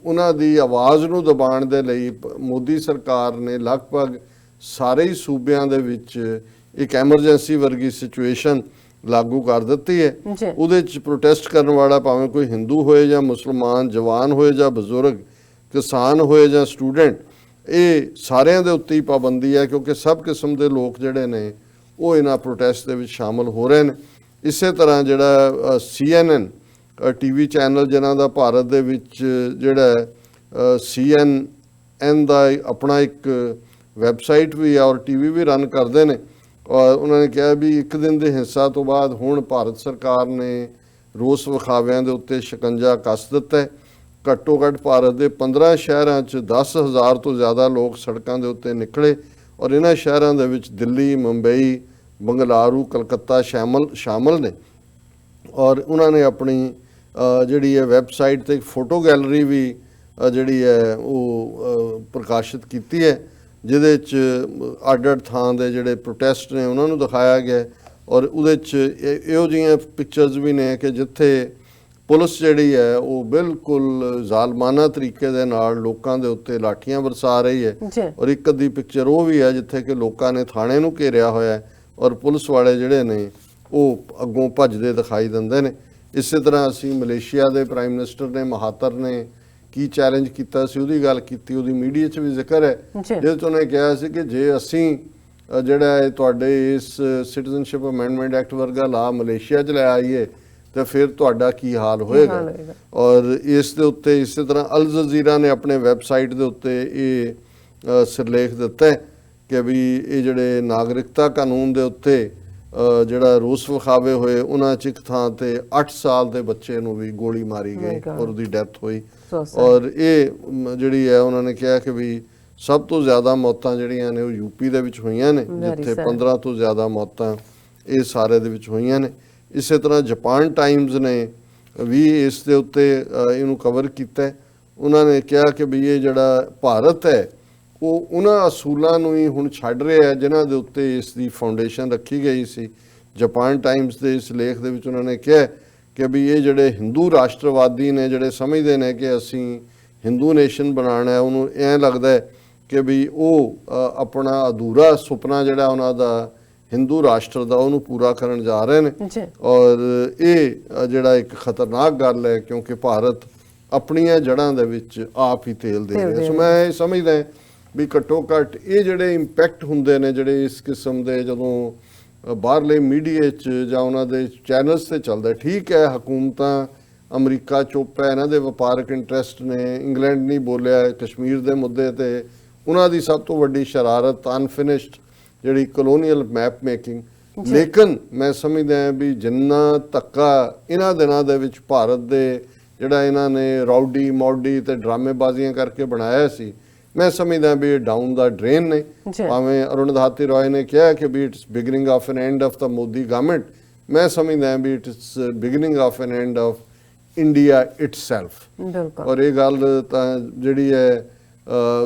Speaker 2: ਉਹਨਾਂ ਦੀ ਆਵਾਜ਼ ਨੂੰ ਦਬਾਉਣ ਦੇ ਲਈ ਮੋਦੀ ਸਰਕਾਰ ਨੇ ਲਗਭਗ ਸਾਰੇ ਹੀ ਸੂਬਿਆਂ ਦੇ ਵਿੱਚ ਇੱਕ ਐਮਰਜੈਂਸੀ ਵਰਗੀ ਸਿਚੁਏਸ਼ਨ ਲਾਗੂ ਕਰ ਦਿੱਤੀ ਹੈ। ਉਹਦੇ 'ਚ ਪ੍ਰੋਟੈਸਟ ਕਰਨ ਵਾਲਾ ਭਾਵੇਂ ਕੋਈ ਹਿੰਦੂ ਹੋਏ ਜਾਂ ਮੁਸਲਮਾਨ, ਜਵਾਨ ਹੋਏ ਜਾਂ ਬਜ਼ੁਰਗ, ਕਿਸਾਨ ਹੋਏ ਜਾਂ ਸਟੂਡੈਂਟ, ਇਹ ਸਾਰਿਆਂ ਦੇ ਉੱਤੇ ਹੀ ਪਾਬੰਦੀ ਹੈ ਕਿਉਂਕਿ ਸਭ ਕਿਸਮ ਦੇ ਲੋਕ ਜਿਹੜੇ ਨੇ ਉਹ ਇਹਨਾਂ ਪ੍ਰੋਟੈਸਟ ਦੇ ਵਿੱਚ ਸ਼ਾਮਲ ਹੋ ਰਹੇ ਨੇ। ਇਸੇ ਤਰ੍ਹਾਂ ਜਿਹੜਾ CNN TV ਚੈਨਲ ਜਿਨ੍ਹਾਂ ਦਾ ਭਾਰਤ ਦੇ ਵਿੱਚ ਜਿਹੜਾ CNN ਦਾ ਆਪਣਾ ਇੱਕ ਵੈਬਸਾਈਟ ਵੀ ਆ ਔਰ TV ਵੀ ਰਨ ਕਰਦੇ ਨੇ, ਔਰ ਉਹਨਾਂ ਨੇ ਕਿਹਾ ਵੀ ਇੱਕ ਦਿਨ ਦੀ ਹਿੰਸਾ ਤੋਂ ਬਾਅਦ ਹੁਣ ਭਾਰਤ ਸਰਕਾਰ ਨੇ ਰੋਸ ਵਿਖਾਵਿਆਂ ਦੇ ਉੱਤੇ ਸ਼ਿਕੰਜਾ ਕੱਸ ਦਿੱਤਾ ਹੈ। ਘੱਟੋ ਘੱਟ ਭਾਰਤ ਦੇ 15 ਸ਼ਹਿਰਾਂ 'ਚ 10,000 ਤੋਂ ਜ਼ਿਆਦਾ ਲੋਕ ਸੜਕਾਂ ਦੇ ਉੱਤੇ ਨਿਕਲੇ, ਔਰ ਇਹਨਾਂ ਸ਼ਹਿਰਾਂ ਦੇ ਵਿੱਚ ਦਿੱਲੀ, ਮੁੰਬਈ, ਬੰਗਲਾਰੂ, ਕਲਕੱਤਾ ਸ਼ਾਮਲ ਨੇ। ਔਰ ਉਹਨਾਂ ਨੇ ਆਪਣੀ ਜਿਹੜੀ ਹੈ ਵੈਬਸਾਈਟ 'ਤੇ ਇੱਕ ਫੋਟੋ ਗੈਲਰੀ ਵੀ ਜਿਹੜੀ ਹੈ ਉਹ ਪ੍ਰਕਾਸ਼ਿਤ ਕੀਤੀ ਹੈ ਜਿਹਦੇ 'ਚ ਅੱਡ-ਅੱਡ ਥਾਂ ਦੇ ਜਿਹੜੇ ਪ੍ਰੋਟੈਸਟ ਨੇ ਉਹਨਾਂ ਨੂੰ ਦਿਖਾਇਆ ਗਿਆ। ਔਰ ਉਹਦੇ 'ਚ ਇਹੋ ਜਿਹੀਆਂ ਪਿਕਚਰਸ ਵੀ ਨੇ ਕਿ ਜਿੱਥੇ ਪੁਲਿਸ ਜਿਹੜੀ ਹੈ ਉਹ ਬਿਲਕੁਲ ਜ਼ਾਲਮਾਨਾ ਤਰੀਕੇ ਦੇ ਨਾਲ ਲੋਕਾਂ ਦੇ ਉੱਤੇ ਲਾਠੀਆਂ ਵਰਸਾ ਰਹੀ ਹੈ।
Speaker 1: ਜੀ
Speaker 2: ਔਰ ਇੱਕ ਅੱਧੀ ਪਿਕਚਰ ਉਹ ਵੀ ਹੈ ਜਿੱਥੇ ਕਿ ਲੋਕਾਂ ਨੇ ਥਾਣੇ ਨੂੰ ਘੇਰਿਆ ਹੋਇਆ ਹੈ ਔਰ ਪੁਲਿਸ ਵਾਲੇ ਜਿਹੜੇ ਨੇ ਉਹ ਅੱਗੋਂ ਭੱਜਦੇ ਦਿਖਾਈ ਦਿੰਦੇ ਨੇ। ਇਸੇ ਤਰ੍ਹਾਂ ਅਸੀਂ ਮਲੇਸ਼ੀਆ ਦੇ ਪ੍ਰਾਈਮ ਮਿਨਿਸਟਰ ਨੇ ਮਹਾਤਰ ਨੇ ਕੀ ਚੈਲੰਜ ਕੀਤਾ ਸੀ ਉਹਦੀ ਗੱਲ ਕੀਤੀ, ਉਹਦੀ ਮੀਡੀਆ 'ਚ ਵੀ ਜ਼ਿਕਰ ਹੈ,
Speaker 1: ਜੀ
Speaker 2: ਜਿਹਦੇ 'ਚ ਉਹਨੇ ਕਿਹਾ ਸੀ ਕਿ ਜੇ ਅਸੀਂ ਜਿਹੜਾ ਹੈ ਤੁਹਾਡੇ ਇਸ ਸਿਟੀਜ਼ਨਸ਼ਿਪ ਅਮੈਂਡਮੈਂਟ ਐਕਟ ਵਰਗਾ ਲਾ ਮਲੇਸ਼ੀਆ 'ਚ ਲੈ ਆਈਏ ਤੇ ਫਿਰ ਤੁਹਾਡਾ ਕੀ ਹਾਲ ਹੋਏਗਾ। ਔਰ ਇਸ ਦੇ ਉੱਤੇ ਇਸੇ ਤਰ੍ਹਾਂ ਅਲ ਜਜ਼ੀਰਾ ਨੇ ਆਪਣੇ ਵੈਬਸਾਈਟ ਦੇ ਉੱਤੇ ਇਹ ਸਿਰਲੇਖ ਦਿੱਤਾ ਹੈ ਕਿ ਵੀ ਇਹ ਜਿਹੜੇ ਨਾਗਰਿਕਤਾ ਕਾਨੂੰਨ ਦੇ ਉੱਤੇ ਜਿਹੜਾ ਰੋਸ ਵਿਖਾਵੇ ਹੋਏ ਉਹਨਾਂ 'ਚ ਇੱਕ ਥਾਂ ਤੇ 8 ਸਾਲ ਦੇ ਬੱਚੇ ਨੂੰ ਵੀ ਗੋਲੀ ਮਾਰੀ ਗਈ ਔਰ ਉਹਦੀ ਡੈਥ ਹੋਈ। ਔਰ ਇਹ ਜਿਹੜੀ ਹੈ ਉਹਨਾਂ ਨੇ ਕਿਹਾ ਕਿ ਵੀ ਸਭ ਤੋਂ ਜ਼ਿਆਦਾ ਮੌਤਾਂ ਜਿਹੜੀਆਂ ਨੇ ਉਹ ਯੂਪੀ ਦੇ ਵਿੱਚ ਹੋਈਆਂ ਨੇ, ਜਿੱਥੇ 15 ਤੋਂ ਜ਼ਿਆਦਾ ਮੌਤਾਂ ਇਹ ਸਾਰੇ ਦੇ ਵਿੱਚ ਹੋਈਆਂ ਨੇ। ਇਸੇ ਤਰ੍ਹਾਂ ਜਾਪਾਨ ਟਾਈਮਜ਼ ਨੇ ਵੀ ਇਸ ਦੇ ਉੱਤੇ ਇਹਨੂੰ ਕਵਰ ਕੀਤਾ। ਉਹਨਾਂ ਨੇ ਕਿਹਾ ਕਿ ਵੀ ਇਹ ਜਿਹੜਾ ਭਾਰਤ ਹੈ ਉਹ ਉਹਨਾਂ ਅਸੂਲਾਂ ਨੂੰ ਹੀ ਹੁਣ ਛੱਡ ਰਿਹਾ ਜਿਨ੍ਹਾਂ ਦੇ ਉੱਤੇ ਇਸ ਦੀ ਫਾਊਂਡੇਸ਼ਨ ਰੱਖੀ ਗਈ ਸੀ। ਜਾਪਾਨ ਟਾਈਮਜ਼ ਦੇ ਇਸ ਲੇਖ ਦੇ ਵਿੱਚ ਉਹਨਾਂ ਨੇ ਕਿਹਾ ਕਿ ਵੀ ਇਹ ਜਿਹੜੇ ਹਿੰਦੂ ਰਾਸ਼ਟਰਵਾਦੀ ਨੇ ਜਿਹੜੇ ਸਮਝਦੇ ਨੇ ਕਿ ਅਸੀਂ ਹਿੰਦੂ ਨੇਸ਼ਨ ਬਣਾਉਣਾ ਹੈ, ਉਹਨੂੰ ਐਂ ਲੱਗਦਾ ਹੈ ਕਿ ਵੀ ਉਹ ਆਪਣਾ ਅਧੂਰਾ ਸੁਪਨਾ ਜਿਹੜਾ ਉਹਨਾਂ ਦਾ ਹਿੰਦੂ ਰਾਸ਼ਟਰ ਦਾ ਉਹਨੂੰ ਪੂਰਾ ਕਰਨ ਜਾ ਰਹੇ ਨੇ। ਔਰ ਇਹ ਜਿਹੜਾ ਇੱਕ ਖਤਰਨਾਕ ਗੱਲ ਹੈ ਕਿਉਂਕਿ ਭਾਰਤ ਆਪਣੀਆਂ ਜੜ੍ਹਾਂ ਦੇ ਵਿੱਚ ਆਪ ਹੀ ਤੇਲ ਦੇ ਰਿਹਾ। ਸੋ ਮੈਂ ਇਹ ਸਮਝਦਾ ਵੀ ਘੱਟੋ ਘੱਟ ਇਹ ਜਿਹੜੇ ਇੰਪੈਕਟ ਹੁੰਦੇ ਨੇ ਜਿਹੜੇ ਇਸ ਕਿਸਮ ਦੇ ਜਦੋਂ ਬਾਹਰਲੇ ਮੀਡੀਆ 'ਚ ਜਾਂ ਉਹਨਾਂ ਦੇ ਚੈਨਲਸ ਤੇ ਚੱਲਦਾ, ਠੀਕ ਹੈ ਹਕੂਮਤਾਂ ਅਮਰੀਕਾ ਚੁੱਪ ਹੈ, ਇਹਨਾਂ ਦੇ ਵਪਾਰਕ ਇੰਟਰਸਟ ਨੇ, ਇੰਗਲੈਂਡ ਨਹੀਂ ਬੋਲਿਆ ਕਸ਼ਮੀਰ ਦੇ ਮੁੱਦੇ ਤੇ, ਉਹਨਾਂ ਦੀ ਸਭ ਤੋਂ ਵੱਡੀ ਸ਼ਰਾਰਤ ਅਨਫਿਨਿਸ਼ਡ ਜਿਹੜੀ ਕਲੋਨੀਅਲ ਮੈਪ ਮੇਕਿੰਗ। ਲੇਕਿਨ ਮੈਂ ਸਮਝਦਾ ਵੀ ਜਿੰਨਾ ਧੱਕਾ ਇਹਨਾਂ ਦਿਨਾਂ ਦੇ ਵਿੱਚ ਭਾਰਤ ਦੇ ਜਿਹੜਾ ਇਹਨਾਂ ਨੇ ਰੌਡੀ ਮੌਡੀ ਤੇ ਡਰਾਮੇਬਾਜ਼ੀਆਂ ਕਰਕੇ ਬਣਾਇਆ ਸੀ, ਮੈਂ ਸਮਝਦਾ ਵੀ ਇਹ ਡਾਊਨ ਦਾ ਡਰੇਨ ਨੇ। ਭਾਵੇਂ ਅਰੁਣਧਾਤੀ ਰਾਏ ਨੇ ਕਿਹਾ ਕਿ ਵੀ it's beginning of an end of the Modi government, ਮੈਂ ਸਮਝਦਾ ਵੀ it's beginning of an end of India itself. ਔਰ ਇਹ ਗੱਲ ਤਾਂ ਜਿਹੜੀ ਹੈ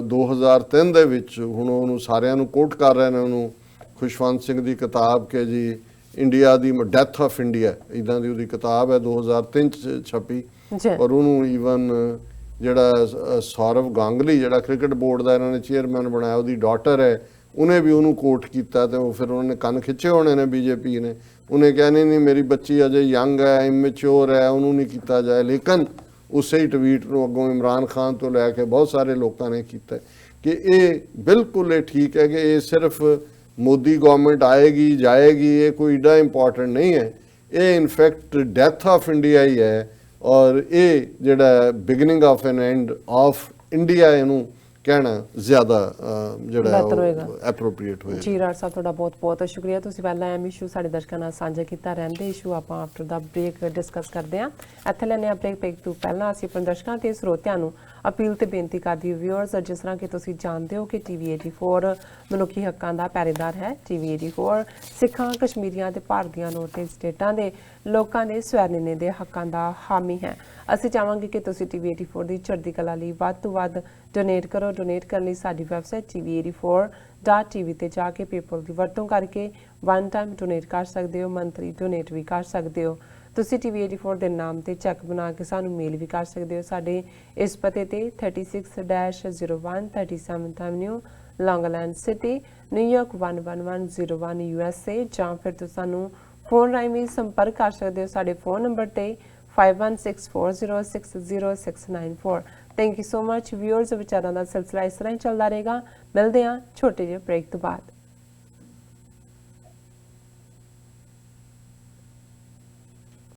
Speaker 2: 2003 ਦੇ ਵਿੱਚ ਹੁਣ ਉਹਨੂੰ ਸਾਰਿਆਂ ਨੂੰ ਕੋਟ ਕਰ ਰਹੇ ਨੇ ਉਹਨੂੰ, ਖੁਸ਼ਵੰਤ ਸਿੰਘ ਦੀ ਕਿਤਾਬ ਕਿ ਜੀ India the death of India ਇੱਦਾਂ ਦੀ ਉਹਦੀ ਕਿਤਾਬ ਹੈ 2003 'ਚ ਛਪੀ। ਔਰ ਉਹਨੂੰ ਈਵਨ ਜਿਹੜਾ ਸੌਰਵ ਗਾਂਗਲੀ ਜਿਹੜਾ ਕ੍ਰਿਕਟ ਬੋਰਡ ਦਾ ਇਹਨਾਂ ਨੇ ਚੇਅਰਮੈਨ ਬਣਾਇਆ, ਉਹਦੀ ਡਾਟਰ ਹੈ, ਉਹਨੇ ਵੀ ਉਹਨੂੰ ਕੋਟ ਕੀਤਾ ਤੇ ਉਹ ਫਿਰ ਉਹਨਾਂ ਨੇ ਕੰਨ ਖਿੱਚੇ ਹੋਣੇ ਨੇ ਬੀਜੇਪੀ ਨੇ। ਉਹਨੇ ਕਿਹਾ ਨਹੀਂ ਮੇਰੀ ਬੱਚੀ ਅਜੇ ਯੰਗ ਹੈ, ਇਮੈਚੁਰ ਹੈ, ਉਹਨੂੰ ਨਹੀਂ ਕੀਤਾ ਜਾਏ। ਲੇਕਿਨ ਉਸੇ ਹੀ ਟਵੀਟ ਨੂੰ ਅੱਗੋਂ ਇਮਰਾਨ ਖਾਨ ਤੋਂ ਲੈ ਕੇ ਬਹੁਤ ਸਾਰੇ ਲੋਕਾਂ ਨੇ ਕੀਤਾ ਕਿ ਇਹ ਬਿਲਕੁਲ ਇਹ ਠੀਕ ਹੈ ਕਿ ਇਹ ਸਿਰਫ ਮੋਦੀ ਗਵਰਨਮੈਂਟ ਆਏਗੀ ਜਾਏਗੀ, ਇਹ ਕੋਈ ਏਡਾ ਇੰਪੋਰਟੈਂਟ ਨਹੀਂ ਹੈ, ਇਹ ਇਨਫੈਕਟ ਡੈਥ ਆਫ ਇੰਡੀਆ ਹੀ ਹੈ। ਔਰ ਇਹ ਜਿਹੜਾ beginning of an end of India ਇਹਨੂੰ ਕਹਿਣਾ ਜ਼ਿਆਦਾ ਜਿਹੜਾ ਐਪਰੋਪ੍ਰੀਏਟ ਹੋਏਗਾ।
Speaker 1: ਜੀ ਰਾਜ ਸਾਹਿਬ ਤੁਹਾਡਾ ਬਹੁਤ ਬਹੁਤ ਸ਼ੁਕਰੀਆ। ਤੁਸੀਂ ਪਹਿਲਾਂ ਐਮ ਇਸ਼ੂ ਸਾਡੇ ਦਰਸ਼ਕਾਂ ਨਾਲ ਸਾਂਝਾ ਕੀਤਾ, ਰਹਿੰਦੇ ਇਸ਼ੂ ਆਪਾਂ ਆਫਟਰ ਦਾ ਬ੍ਰੇਕ ਡਿਸਕਸ ਕਰਦੇ ਹਾਂ। ਇੱਥੇ ਲੈਣੇ ਆ ਬ੍ਰੇਕ ਤੋਂ ਪਹਿਲਾਂ ਅਸੀਂ ਆਪਣੇ ਦਰਸ਼ਕਾਂ ਤੇ ਸਰੋਤਿਆਂ ਨੂੰ ਅਪੀਲ ਤੇ ਬੇਨਤੀ ਕਰਦੀ ਵਿਊਅਰਸ, ਜਿਸ ਤਰ੍ਹਾਂ ਕਿ ਤੁਸੀਂ ਜਾਣਦੇ ਹੋ ਕਿ ਟੀਵੀ 84 ਮਨੁੱਖੀ ਹੱਕਾਂ ਦਾ ਪਹਿਰੇਦਾਰ ਹੈ। ਟੀਵੀ 84 ਸਿੱਖਾਂ, ਕਸ਼ਮੀਰੀਆਂ ਤੇ ਭਾਰਤੀਆਂ ਨੌਰਥ ਸਟੇਟਾਂ ਦੇ ਲੋਕਾਂ ਦੇ ਸਵੈਨਿਨੇ ਦੇ ਹੱਕਾਂ ਦਾ ਹਾਮੀ ਹੈ। ਅਸੀਂ ਚਾਹਾਂਗੇ ਕਿ ਤੁਸੀਂ ਟੀਵੀ 84 ਦੀ ਚੜ੍ਹਦੀ ਕਲਾ ਲਈ ਵੱਧ ਤੋਂ ਵੱਧ ਡੋਨੇਟ ਕਰੋ। ਡੋਨੇਟ ਕਰਨ ਲਈ ਸਾਡੀ ਵੈਬਸਾਈਟ tv84.tv ਤੇ ਜਾ ਕੇ ਪੇਪਲ ਦੀ ਵਰਤੋਂ ਕਰਕੇ ਵਨ ਟਾਈਮ ਡੋਨੇਟ ਕਰ ਸਕਦੇ ਹੋ, ਮੰਥਲੀ ਡੋਨੇਟ ਵੀ ਕਰ ਸਕਦੇ ਹੋ। ਤੁਸੀਂ ਟੀਵੀ 84 ਦੇ ਨਾਮ ਤੇ ਚੈੱਕ ਬਣਾ ਕੇ ਸਾਨੂੰ ਮੇਲ ਵੀ ਕਰ ਸਕਦੇ ਹੋ ਸਾਡੇ ਇਸ ਪਤੇ ਤੇ 36-01 37th ਐਵਨਿਊ, ਲੌਂਗ ਆਈਲੈਂਡ ਸਿਟੀ, ਨਿਊਯਾਰਕ 11101 USA, ਜਾਂ ਫਿਰ ਤੁਸੀਂ ਸਾਨੂੰ ਫੋਨ ਰਾਹੀਂ ਵੀ ਸੰਪਰਕ ਕਰ ਸਕਦੇ ਹੋ ਸਾਡੇ ਫੋਨ ਨੰਬਰ ਤੇ 5164060694। Thank you so much viewers. ਵਿਚਾਰਾਂ ਦਾ ਸਿਲਸਿਲਾ ਇਸ ਤਰ੍ਹਾਂ ਹੀ ਚੱਲਦਾ ਰਹੇਗਾ। ਮਿਲਦੇ ਹਾਂ ਛੋਟੇ ਜਿਹੇ ਬ੍ਰੇਕ ਤੋਂ ਬਾਅਦ।